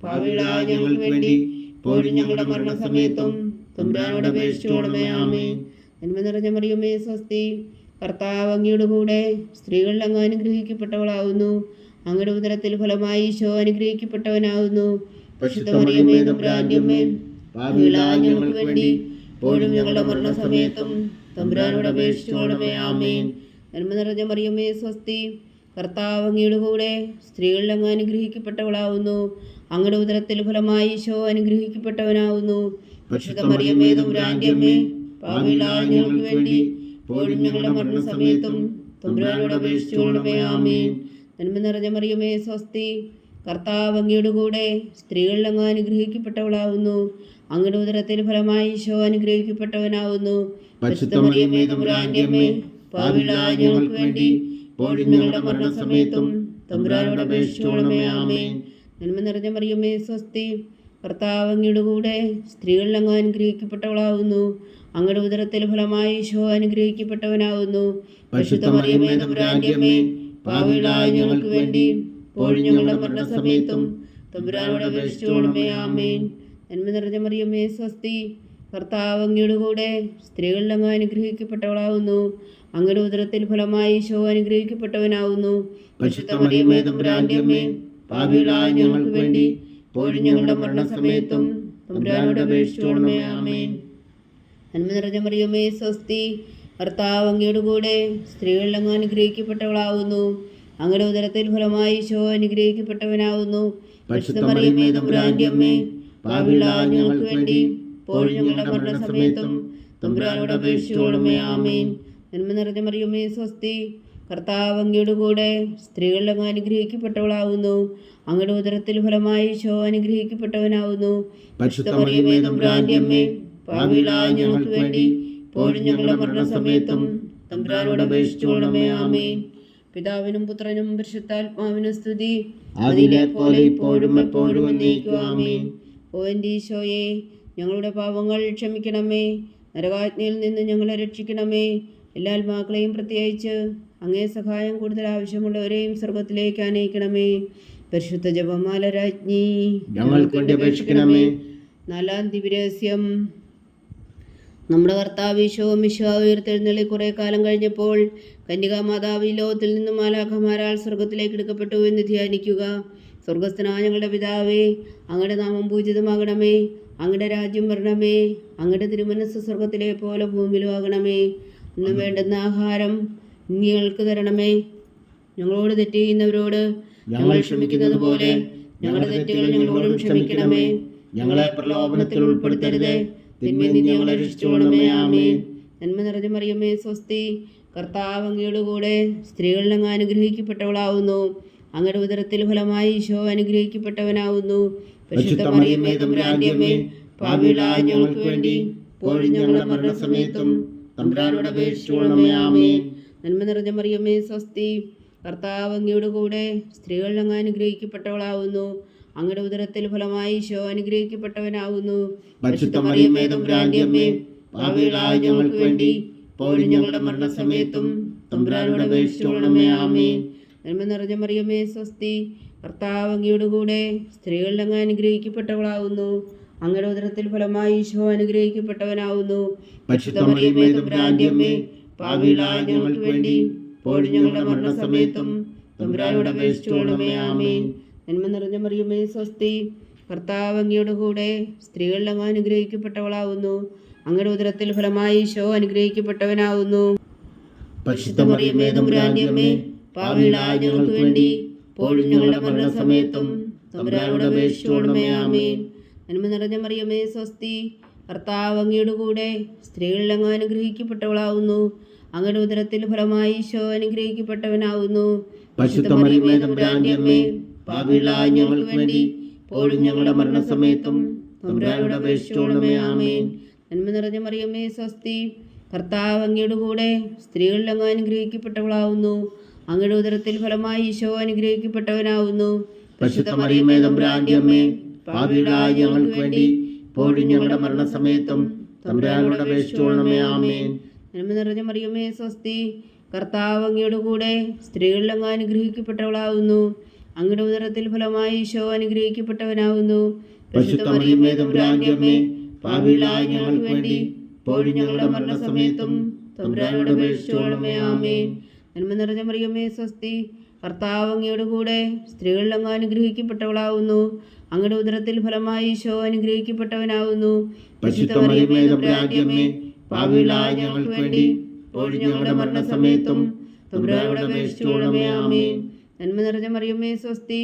പാപികളായ ഞങ്ങൾക്ക് വേണ്ടി ഇപ്പോഴും ഞങ്ങളുടെ മരണസമയത്തും തമ്പുരാനോട് അപേക്ഷിച്ചുകൊള്ളണമേ. ആമേൻ. നന്മ നിറഞ്ഞ മറിയമേ സ്വസ്തി, കർത്താവ് അങ്ങയുടെ കൂടെ സ്ത്രീകളിൽ അങ്ങ് അനുഗ്രഹിക്കപ്പെട്ടവളാവുന്നു. അങ്ങയുടെ ഉദരത്തിൽ ഫലമായി ഈശോ അനുഗ്രഹിക്കപ്പെട്ടവനാവുന്നു. പരിശുദ്ധ മറിയമേ തമ്പുരാന്റെ അമ്മേ, പാപികളായ ഞങ്ങൾക്ക് വേണ്ടി ഇപ്പോഴും ഞങ്ങളുടെ മരണസമയത്തും തമ്പുരാനോട് അപേക്ഷിച്ചുകൊള്ളണമേ. ആമേൻ. നന്മ നിറഞ്ഞ മറിയമേ സ്വസ്തി, കർത്താവ് അങ്ങയുടെ കൂടെ സ്ത്രീകളിൽ അങ്ങ് അനുഗ്രഹിക്കപ്പെട്ടവളാവുന്നു. അങ്ങയുടെ ഉദരത്തിൽ ഫലമായി ഈശോ അനുഗ്രഹിക്കപ്പെട്ടവനാവുന്നു. പരിശുദ്ധ മറിയമേ തമ്പുരാന്റെ അമ്മേ, പാപികളായ ഞങ്ങൾക്ക് വേണ്ടി ഇപ്പോഴും ഞങ്ങളുടെ മരണസമയത്തും തമ്പുരാനോട് അപേക്ഷിച്ചുകൊള്ളണമേ. ആമേൻ. നന്മ നിറഞ്ഞ മറിയമേ സ്വസ്തി, കർത്താവ് അങ്ങയുടെ കൂടെ സ്ത്രീകളിൽ അങ്ങ് അനുഗ്രഹിക്കപ്പെട്ടവളാവുന്നു. അങ്ങയുടെ ഉദരത്തിൽ ഫലമായി ഈശോ അനുഗ്രഹിക്കപ്പെട്ടവനാവുന്നു. പരിശുദ്ധ മറിയമേ തമ്പുരാന്റെ അമ്മേ, പാപികളായ ഞങ്ങൾക്ക് വേണ്ടി ഇപ്പോഴും ഞങ്ങളുടെ മരണസമയത്തും തമ്പുരാനോട് അപേക്ഷിച്ചുകൊള്ളണമേ. ആമേൻ. നന്മ നിറഞ്ഞ മറിയമേ സ്വസ്തി, കർത്താവ് അങ്ങയുടെ കൂടെ സ്ത്രീകളിൽ അങ്ങ് അനുഗ്രഹിക്കപ്പെട്ടവളാവുന്നു. അങ്ങയുടെ ഉദരത്തിൽ ഫലമായി ഈശോ അനുഗ്രഹിക്കപ്പെട്ടവനാവുന്നു. പരിശുദ്ധ മറിയമേ തമ്പുരാന്റെ അമ്മേ, പാപികളായ ഞങ്ങൾക്ക് വേണ്ടി ഇപ്പോഴും ഞങ്ങളുടെ മരണസമയത്തും തമ്പുരാനോട് അപേക്ഷിച്ചുകൊള്ളണമേ. ആമേൻ. നന്മ നിറഞ്ഞ മറിയമേ സ്വസ്തി, കർത്താവ് അങ്ങയുടെ കൂടെ സ്ത്രീകളിൽ അങ്ങ് അനുഗ്രഹിക്കപ്പെട്ടവളാവുന്നു. അങ്ങയുടെ ഉദരത്തിൽ ഫലമായി ഈശോ അനുഗ്രഹിക്കപ്പെട്ടവനാവുന്നു. പരിശുദ്ധ മറിയമേ തമ്പുരാന്റെ അമ്മേ, പാപികളായ ഞങ്ങൾക്ക് വേണ്ടി ഇപ്പോഴും ഞങ്ങളുടെ മരണസമയത്തും തമ്പുരാനോട് അപേക്ഷിച്ചുകൊള്ളണമേ. ആമേൻ. നന്മ നിറഞ്ഞ മറിയമേ സ്വസ്തി, കർത്താവ് അങ്ങയുടെ കൂടെ സ്ത്രീകളിൽ അങ്ങ് അനുഗ്രഹിക്കപ്പെട്ടവളാവുന്നു. അങ്ങയുടെ ഉദരത്തിൽ ഫലമായി ഈശോ അനുഗ്രഹിക്കപ്പെട്ടവനാവുന്നു. പരിശുദ്ധ മറിയമേ തമ്പുരാന്റെ അമ്മേ, പാപികളായ ഞങ്ങൾക്ക് വേണ്ടി ഇപ്പോഴും ഞങ്ങളുടെ മരണസമയത്തും തമ്പുരാനോട് അപേക്ഷിച്ചുകൊള്ളണമേ. ആമേൻ. നന്മ നിറഞ്ഞ മറിയമേ സ്വസ്തി, കർത്താവ് അങ്ങയുടെ കൂടെ സ്ത്രീകളിൽ അങ്ങ് അനുഗ്രഹിക്കപ്പെട്ടവളാവുന്നു. അങ്ങയുടെ ഉദരത്തിൽ ഫലമായി ഈശോ അനുഗ്രഹിക്കപ്പെട്ടവനാവുന്നു. പരിശുദ്ധ മറിയമേ തമ്പുരാന്റെ അമ്മേ, പാപികളായ ഞങ്ങൾക്ക് വേണ്ടി ഇപ്പോഴും ഞങ്ങളുടെ മരണസമയത്തും തമ്പുരാനോട് അപേക്ഷിച്ചുകൊള്ളണമേ. ആമേൻ. പിതാവിനും പുത്രനും പരിശുദ്ധാത്മാവിനും സ്തുതി, ആദിയിലെ പോലെ ഇപ്പോഴും എപ്പോഴും എന്നേക്കും. ആമേൻ. ഓ എൻ്റെ ഈശോയെ, ഞങ്ങളുടെ പാപങ്ങൾ ക്ഷമിക്കണമേ, നരകാഗ്നിയിൽ നിന്ന് ഞങ്ങളെ രക്ഷിക്കണമേ. എല്ലാ ആത്മാക്കളെയും പ്രത്യേകിച്ച് അങ്ങേ സഹായം കൂടുതൽ ആവശ്യമുള്ളവരെയും സ്വർഗത്തിലേക്ക് ആനയിക്കണമേ. പരിശുദ്ധ ജപമാല രാജ്ഞി, ഞങ്ങൾക്ക് വേണ്ടി അപേക്ഷിക്കണമേ. നാലാം ദിവ്യരഹസ്യം. നമ്മുടെ കർത്താവ് ഈശോ മിശിഹാ ഉയർത്തെഴുന്നള്ളി കുറേ കാലം കഴിഞ്ഞപ്പോൾ കന്യകാമാതാവ് ഈ ലോകത്തിൽ നിന്നും മാലാഖമാരാൽ സ്വർഗത്തിലേക്ക് എടുക്കപ്പെട്ടു എന്ന് ധ്യാനിക്കുക. സ്വർഗസ്ഥനായ ഞങ്ങളുടെ പിതാവേ, അങ്ങയുടെ നാമം പൂജിതമാകണമേ, അങ്ങയുടെ രാജ്യം വരണമേ, അങ്ങയുടെ തിരുമനസ്സ് സ്വർഗത്തിലെ പോലെ ഭൂമിയിലും ആകണമേ. ഇന്ന് വേണ്ടുന്ന ആഹാരം ഞങ്ങൾക്ക് തരണമേ. ഞങ്ങളോട് തെറ്റ് ചെയ്യുന്നവരോട് ഞങ്ങൾ ക്ഷമിക്കുന്നത് പോലെ ഞങ്ങളുടെ തെറ്റുകൾ ഞങ്ങളോടും ക്ഷമിക്കണമേ. ഞങ്ങളെ പ്രലോഭനത്തിൽ ഉൾപ്പെടുത്തരുത്, തിന്മയിൽ നിന്ന് ഞങ്ങളെ രക്ഷിച്ചുകൊള്ളണമേ. ആമേൻ. നന്മ നിറഞ്ഞ മറിയമേ സ്വസ്തി, കർത്താവ് അങ്ങയുടെ കൂടെ സ്ത്രീകളിൽ അങ്ങ് അനുഗ്രഹിക്കപ്പെട്ടവളാവുന്നു. അങ്ങയുടെ ഉദരത്തിൽ ഫലമായി ഈശോ അനുഗ്രഹിക്കപ്പെട്ടവനാവുന്നു. പരിശുദ്ധ മറിയമേ തമ്പുരാന്റെ അമ്മേ, പാപികളായ ഞങ്ങൾക്ക് വേണ്ടി ഇപ്പോഴും ഞങ്ങളുടെ മരണസമയത്തും തമ്പുരാനോട് അപേക്ഷിച്ചുകൊള്ളണമേ. ആമേൻ. നന്മ നിറഞ്ഞ മറിയമേ സ്വസ്തി, കർത്താവ് അങ്ങയുടെ കൂടെ സ്ത്രീകളിൽ അങ്ങ് അനുഗ്രഹിക്കപ്പെട്ടവളാവുന്നു. അങ്ങയുടെ ഉദരത്തിൽ ഫലമായി ഈശോ അനുഗ്രഹിക്കപ്പെട്ടവനാവുന്നു. പരിശുദ്ധ മറിയമേ തമ്പുരാന്റെ അമ്മേ, പാപികളായ ഞങ്ങൾക്ക് വേണ്ടി ഇപ്പോഴും ഞങ്ങളുടെ മരണസമയത്തും തമ്പുരാനോട് അപേക്ഷിച്ചുകൊള്ളണമേ. ആമേൻ. നന്മ നിറഞ്ഞ മറിയമേ സ്വസ്തി, കർത്താവ് അങ്ങയുടെ കൂടെ സ്ത്രീകളിൽ അങ്ങ് അനുഗ്രഹിക്കപ്പെട്ടവളാവുന്നു. അങ്ങയുടെ ഉദരത്തിൽ ഫലമായി ഈശോ അനുഗ്രഹിക്കപ്പെട്ടവനാവുന്നു. പരിശുദ്ധ മറിയമേ തമ്പുരാന്റെ അമ്മേ, പാപികളായ ഞങ്ങൾക്ക് വേണ്ടി ഇപ്പോഴും ഞങ്ങളുടെ മരണസമയത്തും തമ്പുരാനോട് അപേക്ഷിച്ചുകൊള്ളണമേ. ആമേൻ. നന്മ നിറഞ്ഞ മറിയമേ സ്വസ്തി, കർത്താവ് അങ്ങയുടെ കൂടെ സ്ത്രീകളിൽ അങ്ങ് അനുഗ്രഹിക്കപ്പെട്ടവളാവുന്നു. അങ്ങയുടെ ഉദരത്തിൽ ഫലമായി ഈശോ അനുഗ്രഹിക്കപ്പെട്ടവനാവുന്നു. പരിശുദ്ധ മറിയമേ തമ്പുരാന്റെ അമ്മേ, പാപികളായ ഞങ്ങൾക്ക് വേണ്ടി ഇപ്പോഴും ഞങ്ങളുടെ മരണസമയത്തും തമ്പുരാനോട് അപേക്ഷിച്ചുകൊള്ളണമേ. ആമേൻ. നന്മ നിറഞ്ഞ മറിയമേ സ്വസ്തി, കർത്താവ് അങ്ങയുടെ കൂടെ സ്ത്രീകളിൽ അങ്ങ് അനുഗ്രഹിക്കപ്പെട്ടവളാവുന്നു. അങ്ങയുടെ ഉദരത്തിൽ ഫലമായി ഈശോ അനുഗ്രഹിക്കപ്പെട്ടവനാവുന്നു. പരിശുദ്ധ മറിയമേ തമ്പുരാന്റെ അമ്മേ, പാപികളായ ഞങ്ങൾക്ക് വേണ്ടി ഇപ്പോഴും ഞങ്ങളുടെ മരണസമയത്തും തമ്പുരാനോട് അപേക്ഷിച്ചുകൊള്ളണമേ. ആമേൻ. നന്മ നിറഞ്ഞ മറിയമേ സ്വസ്തി, കർത്താവ് അങ്ങയുടെ കൂടെ സ്ത്രീകളിൽ അങ്ങ് അനുഗ്രഹിക്കപ്പെട്ടവളാവുന്നു. അങ്ങയുടെ ഉദരത്തിൽ ഫലമായി ഈശോ അനുഗ്രഹിക്കപ്പെട്ടവനാവുന്നു. പരിശുദ്ധ മറിയമേ തമ്പുരാന്റെ അമ്മേ, പാപികളായ ഞങ്ങൾക്ക് വേണ്ടി ഇപ്പോഴും ഞങ്ങളുടെ മരണസമയത്തും തമ്പുരാനോട് അപേക്ഷിച്ചുകൊള്ളണമേ. ആമേൻ. നന്മ നിറഞ്ഞ മറിയമേ സ്വസ്തി, കർത്താവ് അങ്ങയുടെ കൂടെ സ്ത്രീകളിൽ അങ്ങ് അനുഗ്രഹിക്കപ്പെട്ടവളാവുന്നു. അങ്ങയുടെ ഉദരത്തിൽ ഫലമായി ഈശോ അനുഗ്രഹിക്കപ്പെട്ടവനാവുന്നു. പരിശുദ്ധ മറിയമേ തമ്പുരാന്റെ അമ്മേ, പാപികളായ ഞങ്ങൾക്ക് വേണ്ടി ഇപ്പോഴും ഞങ്ങളുടെ മരണസമയത്തും തമ്പുരാനോട് അപേക്ഷിച്ചുകൊള്ളണമേ. ആമേൻ. നന്മ നിറഞ്ഞ മറിയമേ സ്വസ്തി, കർത്താവ് അങ്ങയുടെ കൂടെ സ്ത്രീകളിൽ അങ്ങ് അനുഗ്രഹിക്കപ്പെട്ടവളാവുന്നു. അങ്ങയുടെ ഉദരത്തിൽ ഫലമായി ഈശോ അനുഗ്രഹിക്കപ്പെട്ടവനാവുന്നു. പരിശുദ്ധ മറിയമേ തമ്പുരാന്റെ അമ്മേ, പാപികളായ ഞങ്ങൾക്ക് വേണ്ടി ഇപ്പോഴും ഞങ്ങളുടെ മരണസമയത്തും തമ്പുരാനോട് അപേക്ഷിച്ചുകൊള്ളണമേ. ആമേൻ. നന്മ നിറഞ്ഞ മറിയമേ സ്വസ്തി,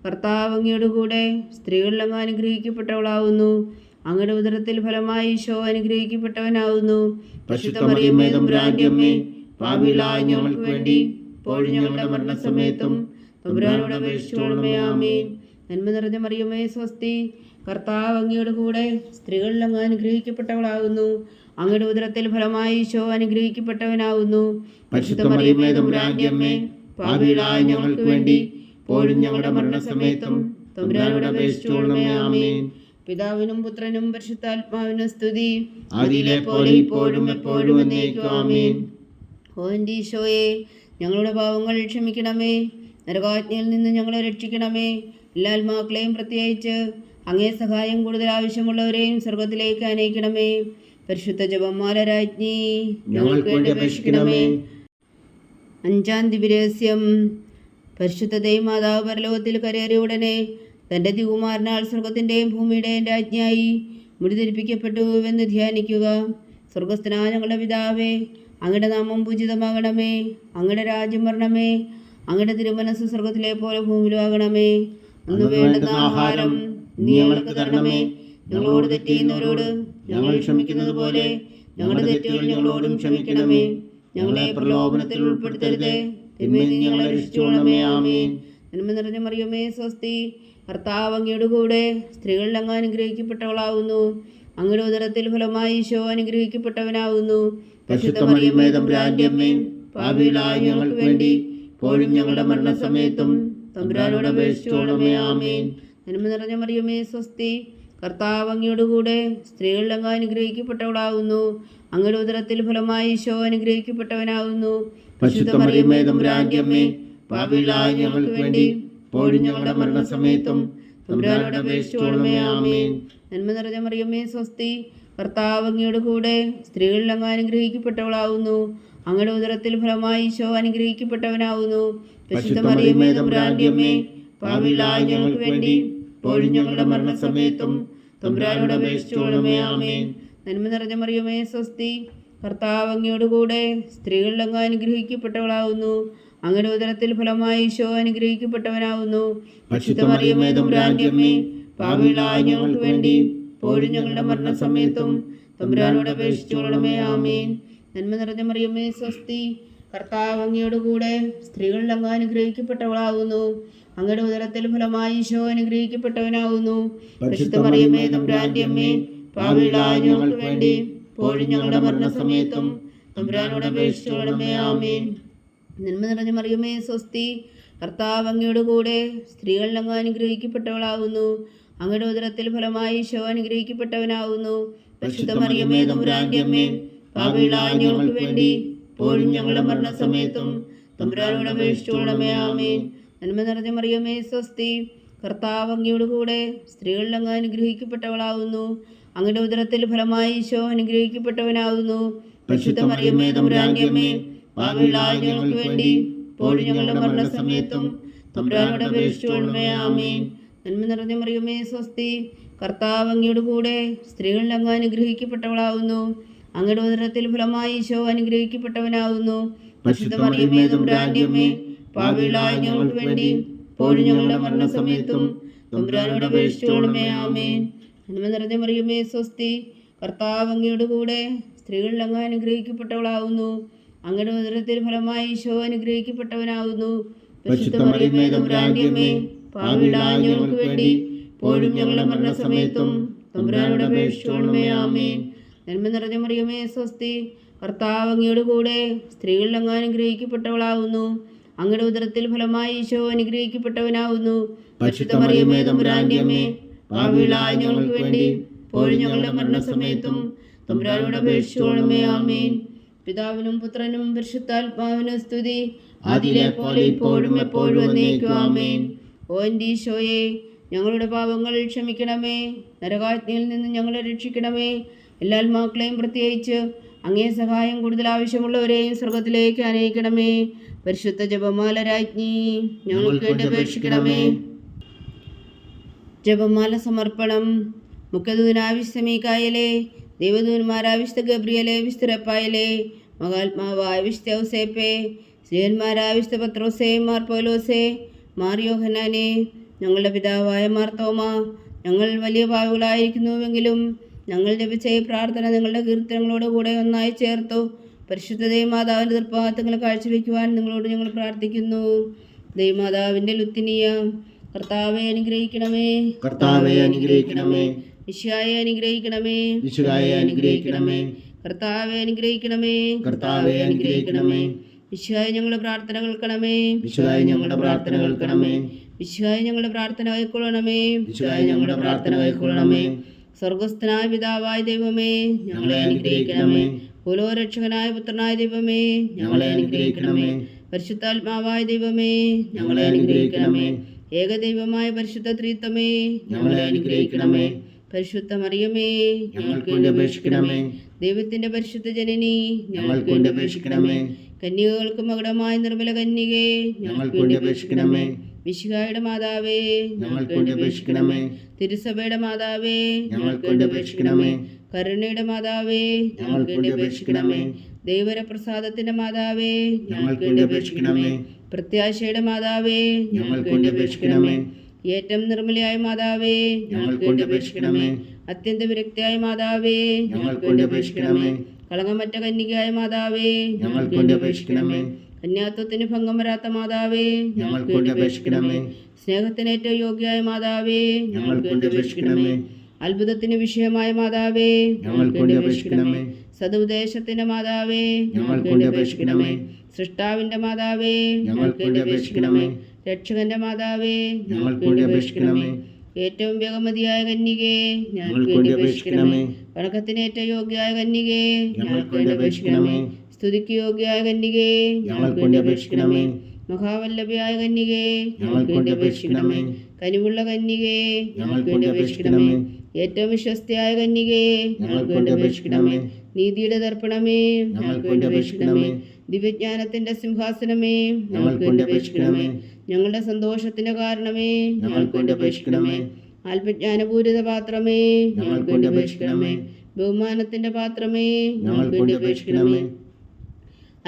കർത്താവ് അങ്ങയുടെ കൂടെ സ്ത്രീകളിൽ അങ്ങ് അനുഗ്രഹിക്കപ്പെട്ടവളാവുന്നു. അങ്ങയുടെ ഉദരത്തിൽ ഫലമായി ഈശോ അനുഗ്രഹിക്കപ്പെട്ടവനാവുന്നു. പരിശുദ്ധ മറിയമേ തമ്പുരാന്റെ അമ്മേ, പാപികളായ ഞങ്ങൾക്ക് വേണ്ടി ഇപ്പോഴും ഞങ്ങളുടെ മരണസമയത്തും തമ്പുരാനോട് അപേക്ഷിച്ചുകൊള്ളണമേ. ആമേൻ. നന്മ നിറഞ്ഞ മറിയമേ സ്വസ്തി, കർത്താവ് അങ്ങയുടെ കൂടെ സ്ത്രീകളിൽ അങ്ങ് അനുഗ്രഹിക്കപ്പെട്ടവളാവുന്നു. അങ്ങയുടെ ഉദരത്തിൽ ഫലമായി ഈശോ അനുഗ്രഹിക്കപ്പെട്ടവനാവുന്നു. പരിശുദ്ധ മറിയമേ തമ്പുരാന്റെ അമ്മേ, പാപികളായ ഞങ്ങൾക്ക് വേണ്ടി ഇപ്പോഴും ഞങ്ങളുടെ മരണസമയത്തും തമ്പുരാനോട് അപേക്ഷിച്ചുകൊള്ളണമേ. ആമേൻ. പിതാവിനും പുത്രനും പരിശുദ്ധാത്മാവിനും സ്തുതി, ആദിയിലെ പോലെ ഇപ്പോഴും എപ്പോഴും എന്നേക്കും. ആമേൻ. ഓ എൻ്റെ ഈശോയെ, ഞങ്ങളുടെ പാവങ്ങൾ ക്ഷമിക്കണമേ. നരകാജ്ഞയിൽ നിന്ന് ഞങ്ങളെ രക്ഷിക്കണമേ. എല്ലാ ആത്മാക്കളെയും പ്രത്യേകിച്ച് അങ്ങേ സഹായം കൂടുതൽ ആവശ്യമുള്ളവരെയും സ്വർഗത്തിലേക്ക് അനയിക്കണമേ. പരിശുദ്ധ ജപമാല രാജ്ഞി, ഞങ്ങൾക്ക് വേണ്ടി അപേക്ഷിക്കണമേ. 5-ാം ദിവ്യരഹസ്യം. പരിശുദ്ധ ദൈവമാതാവ് പരലോകത്തിൽ കരയേറിയ ഉടനെ തൻ്റെ ദിവ്യകുമാരനാൽ സ്വർഗത്തിൻ്റെയും ഭൂമിയുടെയും രാജ്ഞിയായി മുടിധരിപ്പിക്കപ്പെട്ടുവെന്ന് ധ്യാനിക്കുക. സ്വർഗസ്ഥനായ ഞങ്ങളുടെ പിതാവേ, അങ്ങയുടെ നാമം പൂജിതമാകണമേ. അങ്ങയുടെ രാജ്യം വരണമേ. അങ്ങയുടെ തിരുമനസ്സ് സ്വർഗത്തിലെ പോലെ ഭൂമിയിലും ആകണമേ. അന്ന് വേണ്ടുന്ന ആഹാരം നീ ഞങ്ങൾക്ക് തരണമേ. ഞങ്ങളോട് തെറ്റ് ചെയ്യുന്നവരോട് ഞങ്ങൾ ക്ഷമിക്കുന്നത് പോലെ ഞങ്ങളുടെ തെറ്റുകൾ ഞങ്ങളോടും ക്ഷമിക്കണമേ. ഞങ്ങളെ പ്രലോഭനത്തിൽ ഉൾപ്പെടുത്തരുത്, തിന്മയിൽ നിന്ന് ഞങ്ങളെ രക്ഷിച്ചുകൊള്ളണമേ. ആമേൻ. നന്മ നിറഞ്ഞ മറിയമേ സ്വസ്തി, കർത്താവ് അങ്ങയുടെ കൂടെ സ്ത്രീകളിൽ അങ്ങ് അനുഗ്രഹിക്കപ്പെട്ടവളാവുന്നു. അങ്ങയുടെ ഉദരത്തിൽ ഫലമായി ഈശോ അനുഗ്രഹിക്കപ്പെട്ടവനാവുന്നു. പരിശുദ്ധ മറിയമേ തമ്പുരാന്റെ അമ്മേ, പാപികളായ ഞങ്ങൾക്ക് വേണ്ടി ഇപ്പോഴും ഞങ്ങളുടെ മരണസമയത്തും തമ്പുരാനോട് അപേക്ഷിച്ചുകൊള്ളണമേ. ആമേൻ. നന്മ നിറഞ്ഞ മറിയമേ സ്വസ്തി, കർത്താവ് അങ്ങയുടെ കൂടെ സ്ത്രീകളിൽ അങ്ങ് അനുഗ്രഹിക്കപ്പെട്ടവളാവുന്നു. അങ്ങയുടെ ഉദരത്തിൽ ഫലമായി ഈശോ അനുഗ്രഹിക്കപ്പെട്ടവനാവുന്നു. പരിശുദ്ധ മറിയമേ തമ്പുരാന്റെ അമ്മേ, പാപികളായ ഞങ്ങൾക്ക് വേണ്ടി ഇപ്പോഴും ഞങ്ങളുടെ മരണസമയത്തും തമ്പുരാനോട് അപേക്ഷിച്ചുകൊള്ളണമേ. ആമേൻ. നന്മ നിറഞ്ഞ മറിയമേ സ്വസ്തി, കർത്താവ് അങ്ങയുടെ കൂടെ സ്ത്രീകളിൽ അങ്ങ് അനുഗ്രഹിക്കപ്പെട്ടവളാവുന്നു. അങ്ങയുടെ ഉദരത്തിൽ ഫലമായി ഈശോ അനുഗ്രഹിക്കപ്പെട്ടവനാവുന്നു. പരിശുദ്ധ മറിയമേ തമ്പുരാന്റെ അമ്മേ, പാപികളായ ഞങ്ങൾക്ക് വേണ്ടി ഇപ്പോഴും ഞങ്ങളുടെ മരണസമയത്തും തമ്പുരാനോട് അപേക്ഷിച്ചുകൊള്ളണമേ. ആമേൻ. നന്മ നിറഞ്ഞ മറിയമേ സ്വസ്തി, കർത്താവ് അങ്ങയുടെ കൂടെ സ്ത്രീകളിൽ അങ്ങ് അനുഗ്രഹിക്കപ്പെട്ടവളാവുന്നു. അങ്ങയുടെ ഉദരത്തിൽ ഫലമായി ഈശോ അനുഗ്രഹിക്കപ്പെട്ടവനാവുന്നു. പരിശുദ്ധ മറിയമേ തമ്പുരാന്റെ അമ്മേ, പാപികളായ ഞങ്ങൾക്ക് വേണ്ടി ഇപ്പോഴും ഞങ്ങളുടെ മരണസമയത്തും തമ്പുരാനോട് അപേക്ഷിച്ചുകൊള്ളണമേ. ആമേൻ. നന്മ നിറഞ്ഞ മറിയമേ സ്വസ്തി, കർത്താവ് അങ്ങയുടെ കൂടെ സ്ത്രീകളിൽ അങ്ങ് അനുഗ്രഹിക്കപ്പെട്ടവളാവുന്നു. അങ്ങയുടെ ഉദരത്തിൽ ഫലമായി ഈശോ അനുഗ്രഹിക്കപ്പെട്ടവനാവുന്നു. പരിശുദ്ധ മറിയമേ തമ്പുരാന്റെ അമ്മേ, പാപികളായ ഞങ്ങൾക്ക് വേണ്ടി ഇപ്പോഴും ഞങ്ങളുടെ മരണസമയത്തും തമ്പുരാനോട് അപേക്ഷിച്ചുകൊള്ളണമേ. ആമേൻ. നന്മ നിറഞ്ഞ മറിയമേ സ്വസ്തി, കർത്താവ് അങ്ങയുടെ കൂടെ സ്ത്രീകളിൽ അങ്ങ് അനുഗ്രഹിക്കപ്പെട്ടവളാവുന്നു. അങ്ങയുടെ ഉദരത്തിൽ ഫലമായി ഈശോ അനുഗ്രഹിക്കപ്പെട്ടവനാവുന്നു. പരിശുദ്ധ മറിയമേ തമ്പുരാന്റെ അമ്മേ, പാപികളായ ഞങ്ങൾക്ക് വേണ്ടി ഇപ്പോഴും ഞങ്ങളുടെ മരണസമയത്തും തമ്പുരാനോട് അപേക്ഷിച്ചുകൊള്ളണമേ. ആമേൻ. നന്മ നിറഞ്ഞ മറിയമേ സ്വസ്തി, കർത്താവ് അങ്ങയുടെ കൂടെ സ്ത്രീകളിൽ അങ്ങ് അനുഗ്രഹിക്കപ്പെട്ടവളാവുന്നു. അങ്ങയുടെ ഉദരത്തിൽ ഫലമായി ഈശോ അനുഗ്രഹിക്കപ്പെട്ടവനാവുന്നു. പരിശുദ്ധ മറിയമേ തമ്പുരാന്റെ അമ്മേ, പാപികളായ ഞങ്ങൾക്ക് വേണ്ടി ഇപ്പോഴും ഞങ്ങളുടെ മരണസമയത്തും തമ്പുരാനോട് അപേക്ഷിച്ചുകൊള്ളണമേ. ആമേൻ. നന്മ നിറഞ്ഞ മറിയമേ സ്വസ്തി, കർത്താവ് അങ്ങയുടെ കൂടെ സ്ത്രീകളിൽ അങ്ങ് അനുഗ്രഹിക്കപ്പെട്ടവളാവുന്നു. അങ്ങയുടെ ഉദരത്തിൽ ഫലമായി ഈശോ അനുഗ്രഹിക്കപ്പെട്ടവനാവുന്നു. പരിശുദ്ധ മറിയമേ തമ്പുരാന്റെ അമ്മേ, പാപികളായ ഞങ്ങൾക്ക് വേണ്ടി ഇപ്പോഴും ഞങ്ങളുടെ മരണസമയത്തും തമ്പുരാനോട് അപേക്ഷിച്ചുകൊള്ളണമേ. ആമേൻ. നന്മ നിറഞ്ഞ മറിയമേ സ്വസ്തി, കർത്താവ് അങ്ങയുടെ കൂടെ സ്ത്രീകളിൽ അങ്ങ് അനുഗ്രഹിക്കപ്പെട്ടവളാവുന്നു. അങ്ങയുടെ ഉദരത്തിൽ ഫലമായി ഈശോ അനുഗ്രഹിക്കപ്പെട്ടവനാവുന്നു. പരിശുദ്ധ മറിയമേ തമ്പുരാന്റെ അമ്മേ, പാപികളായ ഞങ്ങൾക്ക് വേണ്ടി ഇപ്പോഴും ഞങ്ങളുടെ മരണസമയത്തും തമ്പുരാനോട് അപേക്ഷിച്ചുകൊള്ളണമേ. ആമേൻ. നന്മ നിറഞ്ഞ മറിയമേ സ്വസ്തി, കർത്താവ് അങ്ങയുടെ കൂടെ സ്ത്രീകളിൽ അങ്ങ് അനുഗ്രഹിക്കപ്പെട്ടവളാവുന്നു. അങ്ങയുടെ ഉദരത്തിൽ ഫലമായി ഈശോ അനുഗ്രഹിക്കപ്പെട്ടവനാവുന്നു. പരിശുദ്ധ മറിയമേ തമ്പുരാന്റെ അമ്മേ, പാപികളായ ഞങ്ങൾക്ക് വേണ്ടി ഇപ്പോഴും ഞങ്ങളുടെ മരണസമയത്തും തമ്പുരാനോട് അപേക്ഷിച്ചുകൊള്ളണമേ. ആമേൻ. പിതാവിനും പുത്രനും പരിശുദ്ധാത്മാവിനും സ്തുതി, ആദിയിലെ പോലെ ഇപ്പോഴും എപ്പോഴും എന്നേക്കും. ആമേൻ. ഓ എൻ്റെ ഈശോയെ, ഞങ്ങളുടെ പാപങ്ങൾ ക്ഷമിക്കണമേ. നരകാഗ്നിയിൽ നിന്ന് ഞങ്ങളെ രക്ഷിക്കണമേ. എല്ലാ ആത്മാക്കളെയും പ്രത്യേകിച്ച് അങ്ങേ സഹായം കൂടുതൽ ആവശ്യമുള്ളവരെയും സ്വർഗത്തിലേക്ക് അനയിക്കണമേ. പരിശുദ്ധ ജപമാല രാജ്ഞി, ഞങ്ങൾക്ക് വേണ്ടി അപേക്ഷിക്കണമേ. ജപമാല സമർപ്പണം. മുഖ്യദൂതനായ വിശുദ്ധ മീഖായേലേ, ദൈവദൂതന്മാരായ വിശുദ്ധ ഗബ്രിയേലേ, വിശുദ്ധ റഫായേലേ, മഹാത്മാവായ വിശുദ്ധ ഔസേപ്പേ, ശ്രീയന്മാരായ വിശുദ്ധ പത്രോസേ, മാർ പൗലോസേ, മാർ യോഹന്നാനേ, ഞങ്ങളുടെ പിതാവായ മാർ തോമാ, ഞങ്ങൾ വലിയ പാപികളായിരിക്കുന്നുവെങ്കിലും ഞങ്ങൾ ജപിച്ച ഈ പ്രാർത്ഥന നിങ്ങളുടെ കീർത്തനങ്ങളോട് കൂടെ ഒന്നായി ചേർത്തു പരിശുദ്ധ ദൈവമാതാവിൻ്റെ തൃപ്പാദങ്ങൾ കാഴ്ചവെക്കുവാൻ നിങ്ങളോട് ഞങ്ങൾ പ്രാർത്ഥിക്കുന്നു. ദൈവമാതാവിൻ്റെ ലുത്തിനിയ, കർത്താവെ അനുഗ്രഹിക്കണമേ. കർത്താവെ അനുഗ്രഹിക്കണമേ. ഈശോയെ അനുഗ്രഹിക്കണമേ. ഈശോയെ അനുഗ്രഹിക്കണമേ. കർത്താവെ അനുഗ്രഹിക്കണമേ. കർത്താവെ അനുഗ്രഹിക്കണമേ. ഈശോയെ ഞങ്ങളുടെ പ്രാർത്ഥന കേൾക്കണമേ. ഈശോയെ ഞങ്ങളുടെ പ്രാർത്ഥന കേൾക്കണമേ. ഈശോയെ ഞങ്ങളുടെ പ്രാർത്ഥന കൈക്കൊള്ളണമേ. ഈശോയെ ഞങ്ങളുടെ പ്രാർത്ഥന കൈക്കൊള്ളണമേ. സ്വർഗസ്ഥനായ പിതാവായ ദൈവമേ, ഞങ്ങളെ അനുഗ്രഹിക്കണമേ. ഭൂലോകരക്ഷകനായ പുത്രനായ ദൈവമേ, ഞങ്ങളെ അനുഗ്രഹിക്കണമേ. പരിശുദ്ധാത്മാവായ ദൈവമേ, ഞങ്ങളെ അനുഗ്രഹിക്കണമേ. ഏകദൈവമായ പരിശുദ്ധ ത്രിത്വമേ, ഞങ്ങളെ അനുഗ്രഹിക്കണമേ. പരിശുദ്ധ മറിയമേ, ഞങ്ങൾക്ക് വേണ്ടി അപേക്ഷിക്കണമേ. ദൈവത്തിന്റെ പരിശുദ്ധ ജനനി, ഞങ്ങൾക്ക് വേണ്ടി അപേക്ഷിക്കണമേ. കന്യകൾക്ക് മകുടമായ നിർമ്മല കന്യകേ, ഞങ്ങൾക്ക് വേണ്ടി അപേക്ഷിക്കണമേ. മിശിഹായുടെ മാതാവേ, ഞങ്ങൾക്ക് വേണ്ടി അപേക്ഷിക്കണമേ. തിരുസഭയുടെ മാതാവേ, ഞങ്ങൾക്ക് വേണ്ടി അപേക്ഷിക്കണമേ. കരുണയുടെ മാതാവേ, ഞങ്ങൾക്ക് വേണ്ടി അപേക്ഷിക്കണമേ. ദൈവരപ്രസാദത്തിന്റെ മാതാവേ, ഞങ്ങൾക്ക് വേണ്ടി അപേക്ഷിക്കണമേ. പ്രത്യാശയുടെ മാതാവേ, ഞങ്ങൾക്ക് വേണ്ടി അപേക്ഷിക്കണമേ. ഏറ്റവും നിർമ്മലയായ മാതാവേ, ഞങ്ങൾക്ക് വേണ്ടി അപേക്ഷിക്കണമേ. അത്യന്ത വിരക്തിയായ മാതാവേ, ഞങ്ങൾക്ക് വേണ്ടി അപേക്ഷിക്കണമേ. കളങ്കമറ്റ കന്യകയായ മാതാവേ, ഞങ്ങൾക്ക് വേണ്ടി അപേക്ഷിക്കണമേ. കന്യാത്വത്തിന് ഭംഗം വരാത്ത മാതാവേ, ഞങ്ങൾക്ക് വേണ്ടി അപേക്ഷിക്കണമേ. സ്നേഹത്തിന് ഏറ്റവും യോഗ്യയായ മാതാവേ, ഞങ്ങൾക്ക് വേണ്ടി അപേക്ഷിക്കണമേ. അത്ഭുതത്തിന് വിഷയമായ മാതാവേ, ഞങ്ങൾക്ക് വേണ്ടി അപേക്ഷിക്കണമേ. സതുപദേശത്തിന്റെ മാതാവേ, ഞങ്ങൾക്ക് വേണ്ടി അപേക്ഷിക്കണമേ. സൃഷ്ടാവിന്റെ മാതാവേ, ഞങ്ങൾക്ക് വേണ്ടി അപേക്ഷിക്കണമേ. രക്ഷകന്റെ മാതാവേ, ഞങ്ങൾക്ക് വേണ്ടി അപേക്ഷിക്കണമേ. ഏറ്റവും ബഹുമതിയായ കന്യകേ, ഞങ്ങൾക്ക് വേണ്ടി അപേക്ഷിക്കണമേ. വണക്കത്തിന് ഏറ്റവും യോഗ്യയായ കന്യകേ, ഞങ്ങൾക്ക് വേണ്ടി അപേക്ഷിക്കണമേ. സ്തുതിക്ക് യോഗ്യയായ കന്യകേ, ഞങ്ങൾക്ക് വേണ്ടി അപേക്ഷിക്കണമേ. മഹാവല്ലഭയായ കന്യകേ, ഞങ്ങൾക്ക് വേണ്ടി അപേക്ഷിക്കണമേ. കനിവുള്ള കന്യകേ, ഞങ്ങൾക്ക് വേണ്ടി അപേക്ഷിക്കണമേ. ഏറ്റവും വിശ്വസ്തയായ കന്യകയെ ഞങ്ങൾക്ക് വേണ്ടി അപേക്ഷിക്കണമേ. നീതിയുടെ ദർപ്പണമേ ഞങ്ങൾക്ക് വേണ്ടി അപേക്ഷിക്കണമേ. ദിവ്യജ്ഞാനത്തിന്റെ സിംഹാസനമേ ഞങ്ങൾക്ക് വേണ്ടി അപേക്ഷിക്കണമേ. ഞങ്ങളുടെ സന്തോഷത്തിന്റെ കാരണമേ ഞങ്ങൾക്ക് വേണ്ടി അപേക്ഷിക്കണമേ. ആത്മജ്ഞാനപൂരിത പാത്രമേ ഞങ്ങൾക്ക് വേണ്ടി അപേക്ഷിക്കണമേ. ബഹുമാനത്തിന്റെ പാത്രമേ ഞങ്ങൾക്ക് വേണ്ടി അപേക്ഷിക്കണമേ.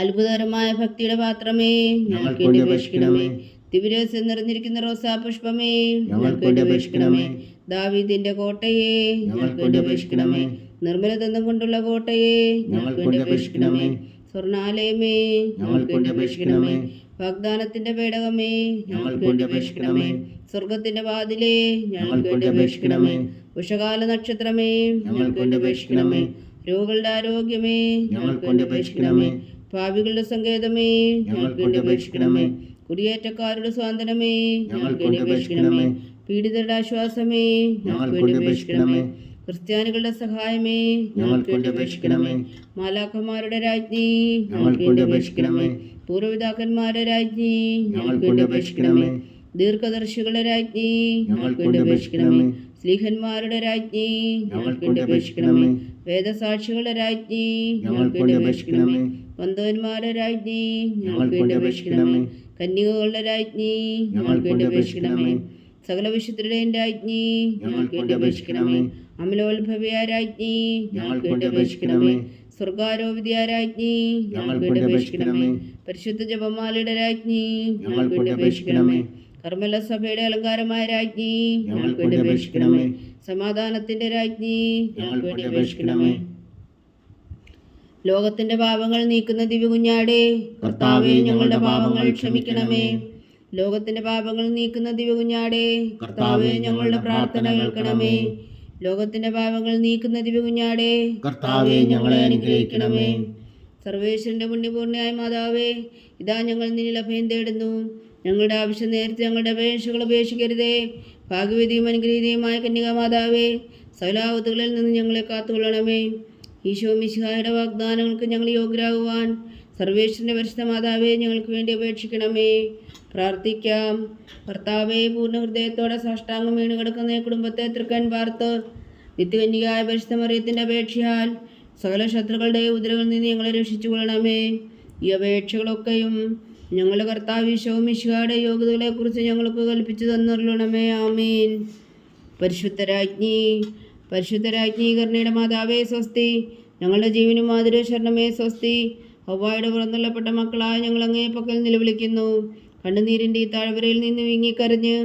അത്ഭുതകരമായ ഭക്തിയുടെ പാത്രമേ ഞങ്ങൾക്ക് വേണ്ടി അപേക്ഷിക്കണമേ. ദിവ്യരഹസ്യം നിറഞ്ഞിരിക്കുന്ന റോസാ പുഷ്പമേ ഞങ്ങൾക്ക് വേണ്ടി അപേക്ഷിക്കണമേ. ദാവീദിന്റെ കോട്ടയെ ഞങ്ങൾക്ക് വേണ്ടി അപേക്ഷിക്കണമേ. നിർമ്മലതന്തം കൊണ്ടുള്ള കോട്ടയെ ഞങ്ങൾക്ക് വേണ്ടി അപേക്ഷിക്കണമേ. സ്വർണാലയമേ ഞങ്ങൾക്ക് വേണ്ടി അപേക്ഷിക്കണമേ. വാഗ്ദാനത്തിന്റെ പേടകമേ ഞങ്ങൾക്ക് വേണ്ടി അപേക്ഷിക്കണമേ. സ്വർഗത്തിന്റെ വാതിലേ ഞങ്ങൾക്ക് വേണ്ടി അപേക്ഷിക്കണമേ. ഉഷകാല നക്ഷത്രമേ ഞങ്ങൾക്ക് വേണ്ടി അപേക്ഷിക്കണമേ. രോഗികളുടെ ആരോഗ്യമേ ഞങ്ങൾക്ക് വേണ്ടി അപേക്ഷിക്കണമേ. പാപികളുടെ സങ്കേതമേ ഞങ്ങൾക്ക് വേണ്ടി അപേക്ഷിക്കണമേ. കുടിയേറ്റക്കാരുടെ സ്വാതന്ത്ര്യമേ ഞങ്ങൾക്ക് വേണ്ടി അപേക്ഷിക്കണമേ. പീഡിതരുടെ ആശ്വാസമേ ഞങ്ങൾക്ക് വേണ്ടി അപേക്ഷിക്കണമേ. ക്രിസ്ത്യാനികളുടെ സഹായമേ ഞങ്ങൾക്ക് വേണ്ടി അപേക്ഷിക്കണമേ. മാലാഖമാരുടെ രാജ്ഞി ഞങ്ങൾക്ക് വേണ്ടി അപേക്ഷിക്കണമേ. പൂർവ്വപിതാക്കന്മാരുടെ രാജ്ഞി ഞങ്ങൾക്ക് വേണ്ടി അപേക്ഷിക്കണമേ. ദീർഘദർശികളുടെ രാജ്ഞി ഞങ്ങൾക്ക് വേണ്ടി അപേക്ഷിക്കണമേ. സ്ലീഹന്മാരുടെ രാജ്ഞി ഞങ്ങൾക്ക് വേണ്ടി അപേക്ഷിക്കണമേ. വേദസാക്ഷികളുടെ രാജ്ഞി ഞങ്ങൾക്ക് വേണ്ടി അപേക്ഷിക്കണമേ. വന്ധവന്മാരുടെ രാജ്ഞി ഞങ്ങൾക്ക് വേണ്ടി അപേക്ഷിക്കണമേ. കന്യകകളുടെ രാജ്ഞി ഞങ്ങൾക്ക് വേണ്ടി അപേക്ഷിക്കണമേ. സകല വിശുദ്ധരുടെയും രാജ്ഞി ഞങ്ങൾക്ക് വേണ്ടി അപേക്ഷിക്കണമേ. അമലോത്ഭവയ രാജ്ഞി ഞങ്ങൾക്ക് വേണ്ടി അപേക്ഷിക്കണമേ. സ്വർഗാരോപിതയ രാജ്ഞി ഞങ്ങൾക്ക് വേണ്ടി അപേക്ഷിക്കണമേ. പരിശുദ്ധ ജപമാലയുടെ രാജ്ഞി ഞങ്ങൾക്ക് വേണ്ടി അപേക്ഷിക്കണമേ. കർമ്മല സഭയുടെ അലങ്കാരമായ രാജ്ഞി ഞങ്ങൾക്ക് വേണ്ടി അപേക്ഷിക്കണമേ. സമാധാനത്തിന്റെ രാജ്ഞി ഞങ്ങൾക്ക് വേണ്ടി അപേക്ഷിക്കണമേ. ലോകത്തിന്റെ പാപങ്ങൾ നീക്കുന്ന ദിവ്യകുഞ്ഞാടേ കർത്താവേ, ഞങ്ങളുടെ പാപങ്ങൾ ക്ഷമിക്കണമേ. ലോകത്തിന്റെ പാപങ്ങൾ നീക്കുന്ന ദിവ്യകുഞ്ഞാടേ കർത്താവേ, ഞങ്ങളുടെ പ്രാർത്ഥന കേൾക്കണമേ. ലോകത്തിന്റെ പാപങ്ങൾ നീക്കുന്ന ദിവ്യകുഞ്ഞാടേ കർത്താവേ, ഞങ്ങളെ അനുഗ്രഹിക്കണമേ. സർവേശ്വരന്റെ പുണ്യപൂർണ്ണയായ മാതാവേ, ഇതാ ഞങ്ങൾ നിന്നിൽ അഭയം തേടുന്നു. ഞങ്ങളുടെ ആവശ്യം നേരത്തെ ഞങ്ങളുടെ അപേക്ഷകൾ ഉപേക്ഷിക്കരുതേ. ഭാഗ്യവതിയും അനുഗ്രഹീതയുമായ കന്യകാമാതാവേ, സകലാവത്തുകളിൽ നിന്ന് ഞങ്ങളെ കാത്തുകൊള്ളണമേ. ഈശോ മിശിഹായുടെ വാഗ്ദാനങ്ങൾക്ക് ഞങ്ങൾ യോഗ്യരാകുവാൻ സർവേശ്വരന്റെ പരിശുദ്ധ മാതാവേ, ഞങ്ങൾക്ക് വേണ്ടി അപേക്ഷിക്കണമേ. പ്രാർത്ഥിക്കാം. കർത്താവേ, പൂർണ്ണ ഹൃദയത്തോടെ സാഷ്ടാംഗം വീണ് കിടക്കുന്ന കുടുംബത്തെ തൃക്കൺ പാർത്ത് നിത്യകന്യകയായ പരിശുദ്ധ മറിയത്തിൻ്റെ അപേക്ഷയാൽ സകല ശത്രുക്കളുടെ ഉദരകളിൽ നിന്ന് ഞങ്ങളെ രക്ഷിച്ചു കൊള്ളണമേ. ഈ അപേക്ഷകളൊക്കെയും ഞങ്ങളുടെ കർത്താവ് ഈശോ മിശിഹായുടെ യോഗ്യതകളെക്കുറിച്ച് ഞങ്ങൾക്ക് കൽപ്പിച്ചു തന്നരുളണമേ. ആമീൻ. പരിശുദ്ധരാജ്ഞി കരുണയുടെ മാതാവേ സ്വസ്തി. ഞങ്ങളുടെ ജീവനും മാതിരി ശരണമേ സ്വസ്തി. ഹവ്വായുടെ പുറന്തള്ളപ്പെട്ട മക്കളായ ഞങ്ങൾ അങ്ങേ പക്കൽ നിലവിളിക്കുന്നു. കണ്ണുനീരിൻ്റെ ഈ താഴ്വരയിൽ നിന്ന് വിങ്ങിക്കരഞ്ഞ്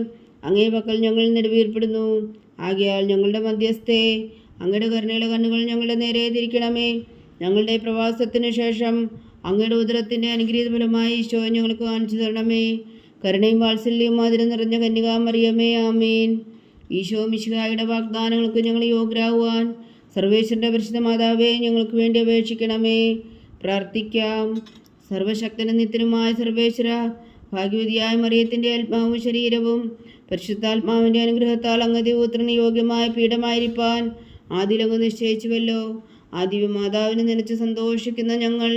അങ്ങേ പക്കൽ ഞങ്ങൾ നെടുവീർപ്പെടുന്നു. ആകയാൽ ഞങ്ങളുടെ മധ്യസ്ഥേ, അങ്ങയുടെ കരുണയുടെ കണ്ണുകൾ ഞങ്ങളുടെ നേരെ തിരിക്കണമേ. ഞങ്ങളുടെ പ്രവാസത്തിന് ശേഷം അങ്ങയുടെ ഉദരത്തിൻ്റെ അനുഗ്രഹീത ഫലമായി ഈശോ ഞങ്ങൾക്ക് കാണിച്ചു തരണമേ. കരുണയും വാത്സല്യവും മാതിരി നിറഞ്ഞ കന്യകാമറിയമേ. ആമീൻ. ഈശോ മിശിഹായുടെ വാഗ്ദാനങ്ങൾക്ക് ഞങ്ങൾ യോഗ്യരാകുവാൻ സർവേശ്വരൻ്റെ പരിശുദ്ധ മാതാവേ, ഞങ്ങൾക്ക് വേണ്ടി അപേക്ഷിക്കണമേ. പ്രാർത്ഥിക്കാം. സർവശക്തനും നിത്യനുമായ സർവേശ്വര, ഭാഗ്യവതിയായ മറിയത്തിൻ്റെ ആത്മാവും ശരീരവും പരിശുദ്ധാത്മാവിൻ്റെ അനുഗ്രഹത്താൽ അങ്ങ് പുത്രന് യോഗ്യമായ പീഠമായിരിക്കാൻ ആദിലങ്ങ് നിശ്ചയിച്ചുവല്ലോ. ആ ദിവ്യമാതാവിനെ നനച്ച് സന്തോഷിക്കുന്ന ഞങ്ങൾ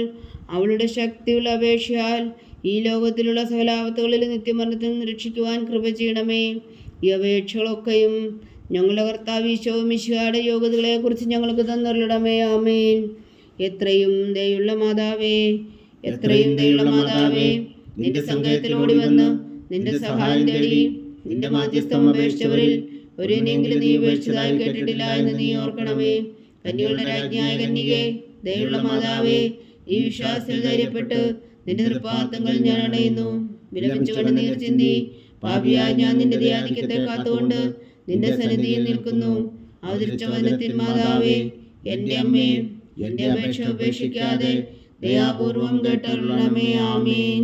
അവളുടെ ശക്തിയുള്ള അപേക്ഷയാൽ ഈ ലോകത്തിലുള്ള സകലാപത്തുകളിൽ നിത്യമരണത്തിൽ നിന്ന് രക്ഷിക്കുവാൻ കൃപ ചെയ്യണമേ. ഈ അപേക്ഷകളൊക്കെയും ഞങ്ങളുടെ കർത്താവ് ഈശോ മിശിഹായുടെ യോഗ്യതകളെക്കുറിച്ച് ഞങ്ങൾക്ക് തന്നരുളണമേ. ആമേൻ. എത്രയും ദയുള്ള മാതാവേ, നിന്റെ സങ്കേതത്തിലോടി വന്ന് നിന്റെ സഹായം തേടി നിന്റെ മാധ്യസ്ഥം അപേക്ഷിച്ചവരിൽ ഒരുവനെങ്കിലും നീ ഉപേക്ഷിച്ചതായി കേട്ടിട്ടില്ല എന്ന് നീ ഓർക്കണമേ. കന്യകളുടെ രാജ്ഞിയായ കന്യകേ, ദയുള്ള മാതാവേ, ഈ വിശ്വാസത്തിൽ ധൈര്യപ്പെട്ട് നിന്റെ തൃപ്പാദങ്ങൾ ഞാൻ അണയുന്നു. വിലപിച്ചു കണ്ണുനീർ ചിന്തി പാപിയായ ഞാൻ നിന്റെ ധ്യാനിക്കത്തെ കാത്തുകൊണ്ട് നിന്റെ സന്നിധിയിൽ നിൽക്കുന്നു. അവതരിച്ച വചനത്തിൻ മാതാവേ, എൻ്റെ അമ്മേ, എൻ്റെ അപേക്ഷ ഉപേക്ഷിക്കാതെ ദയാപൂർവം കേട്ടരുളണമേ. ആമീൻ.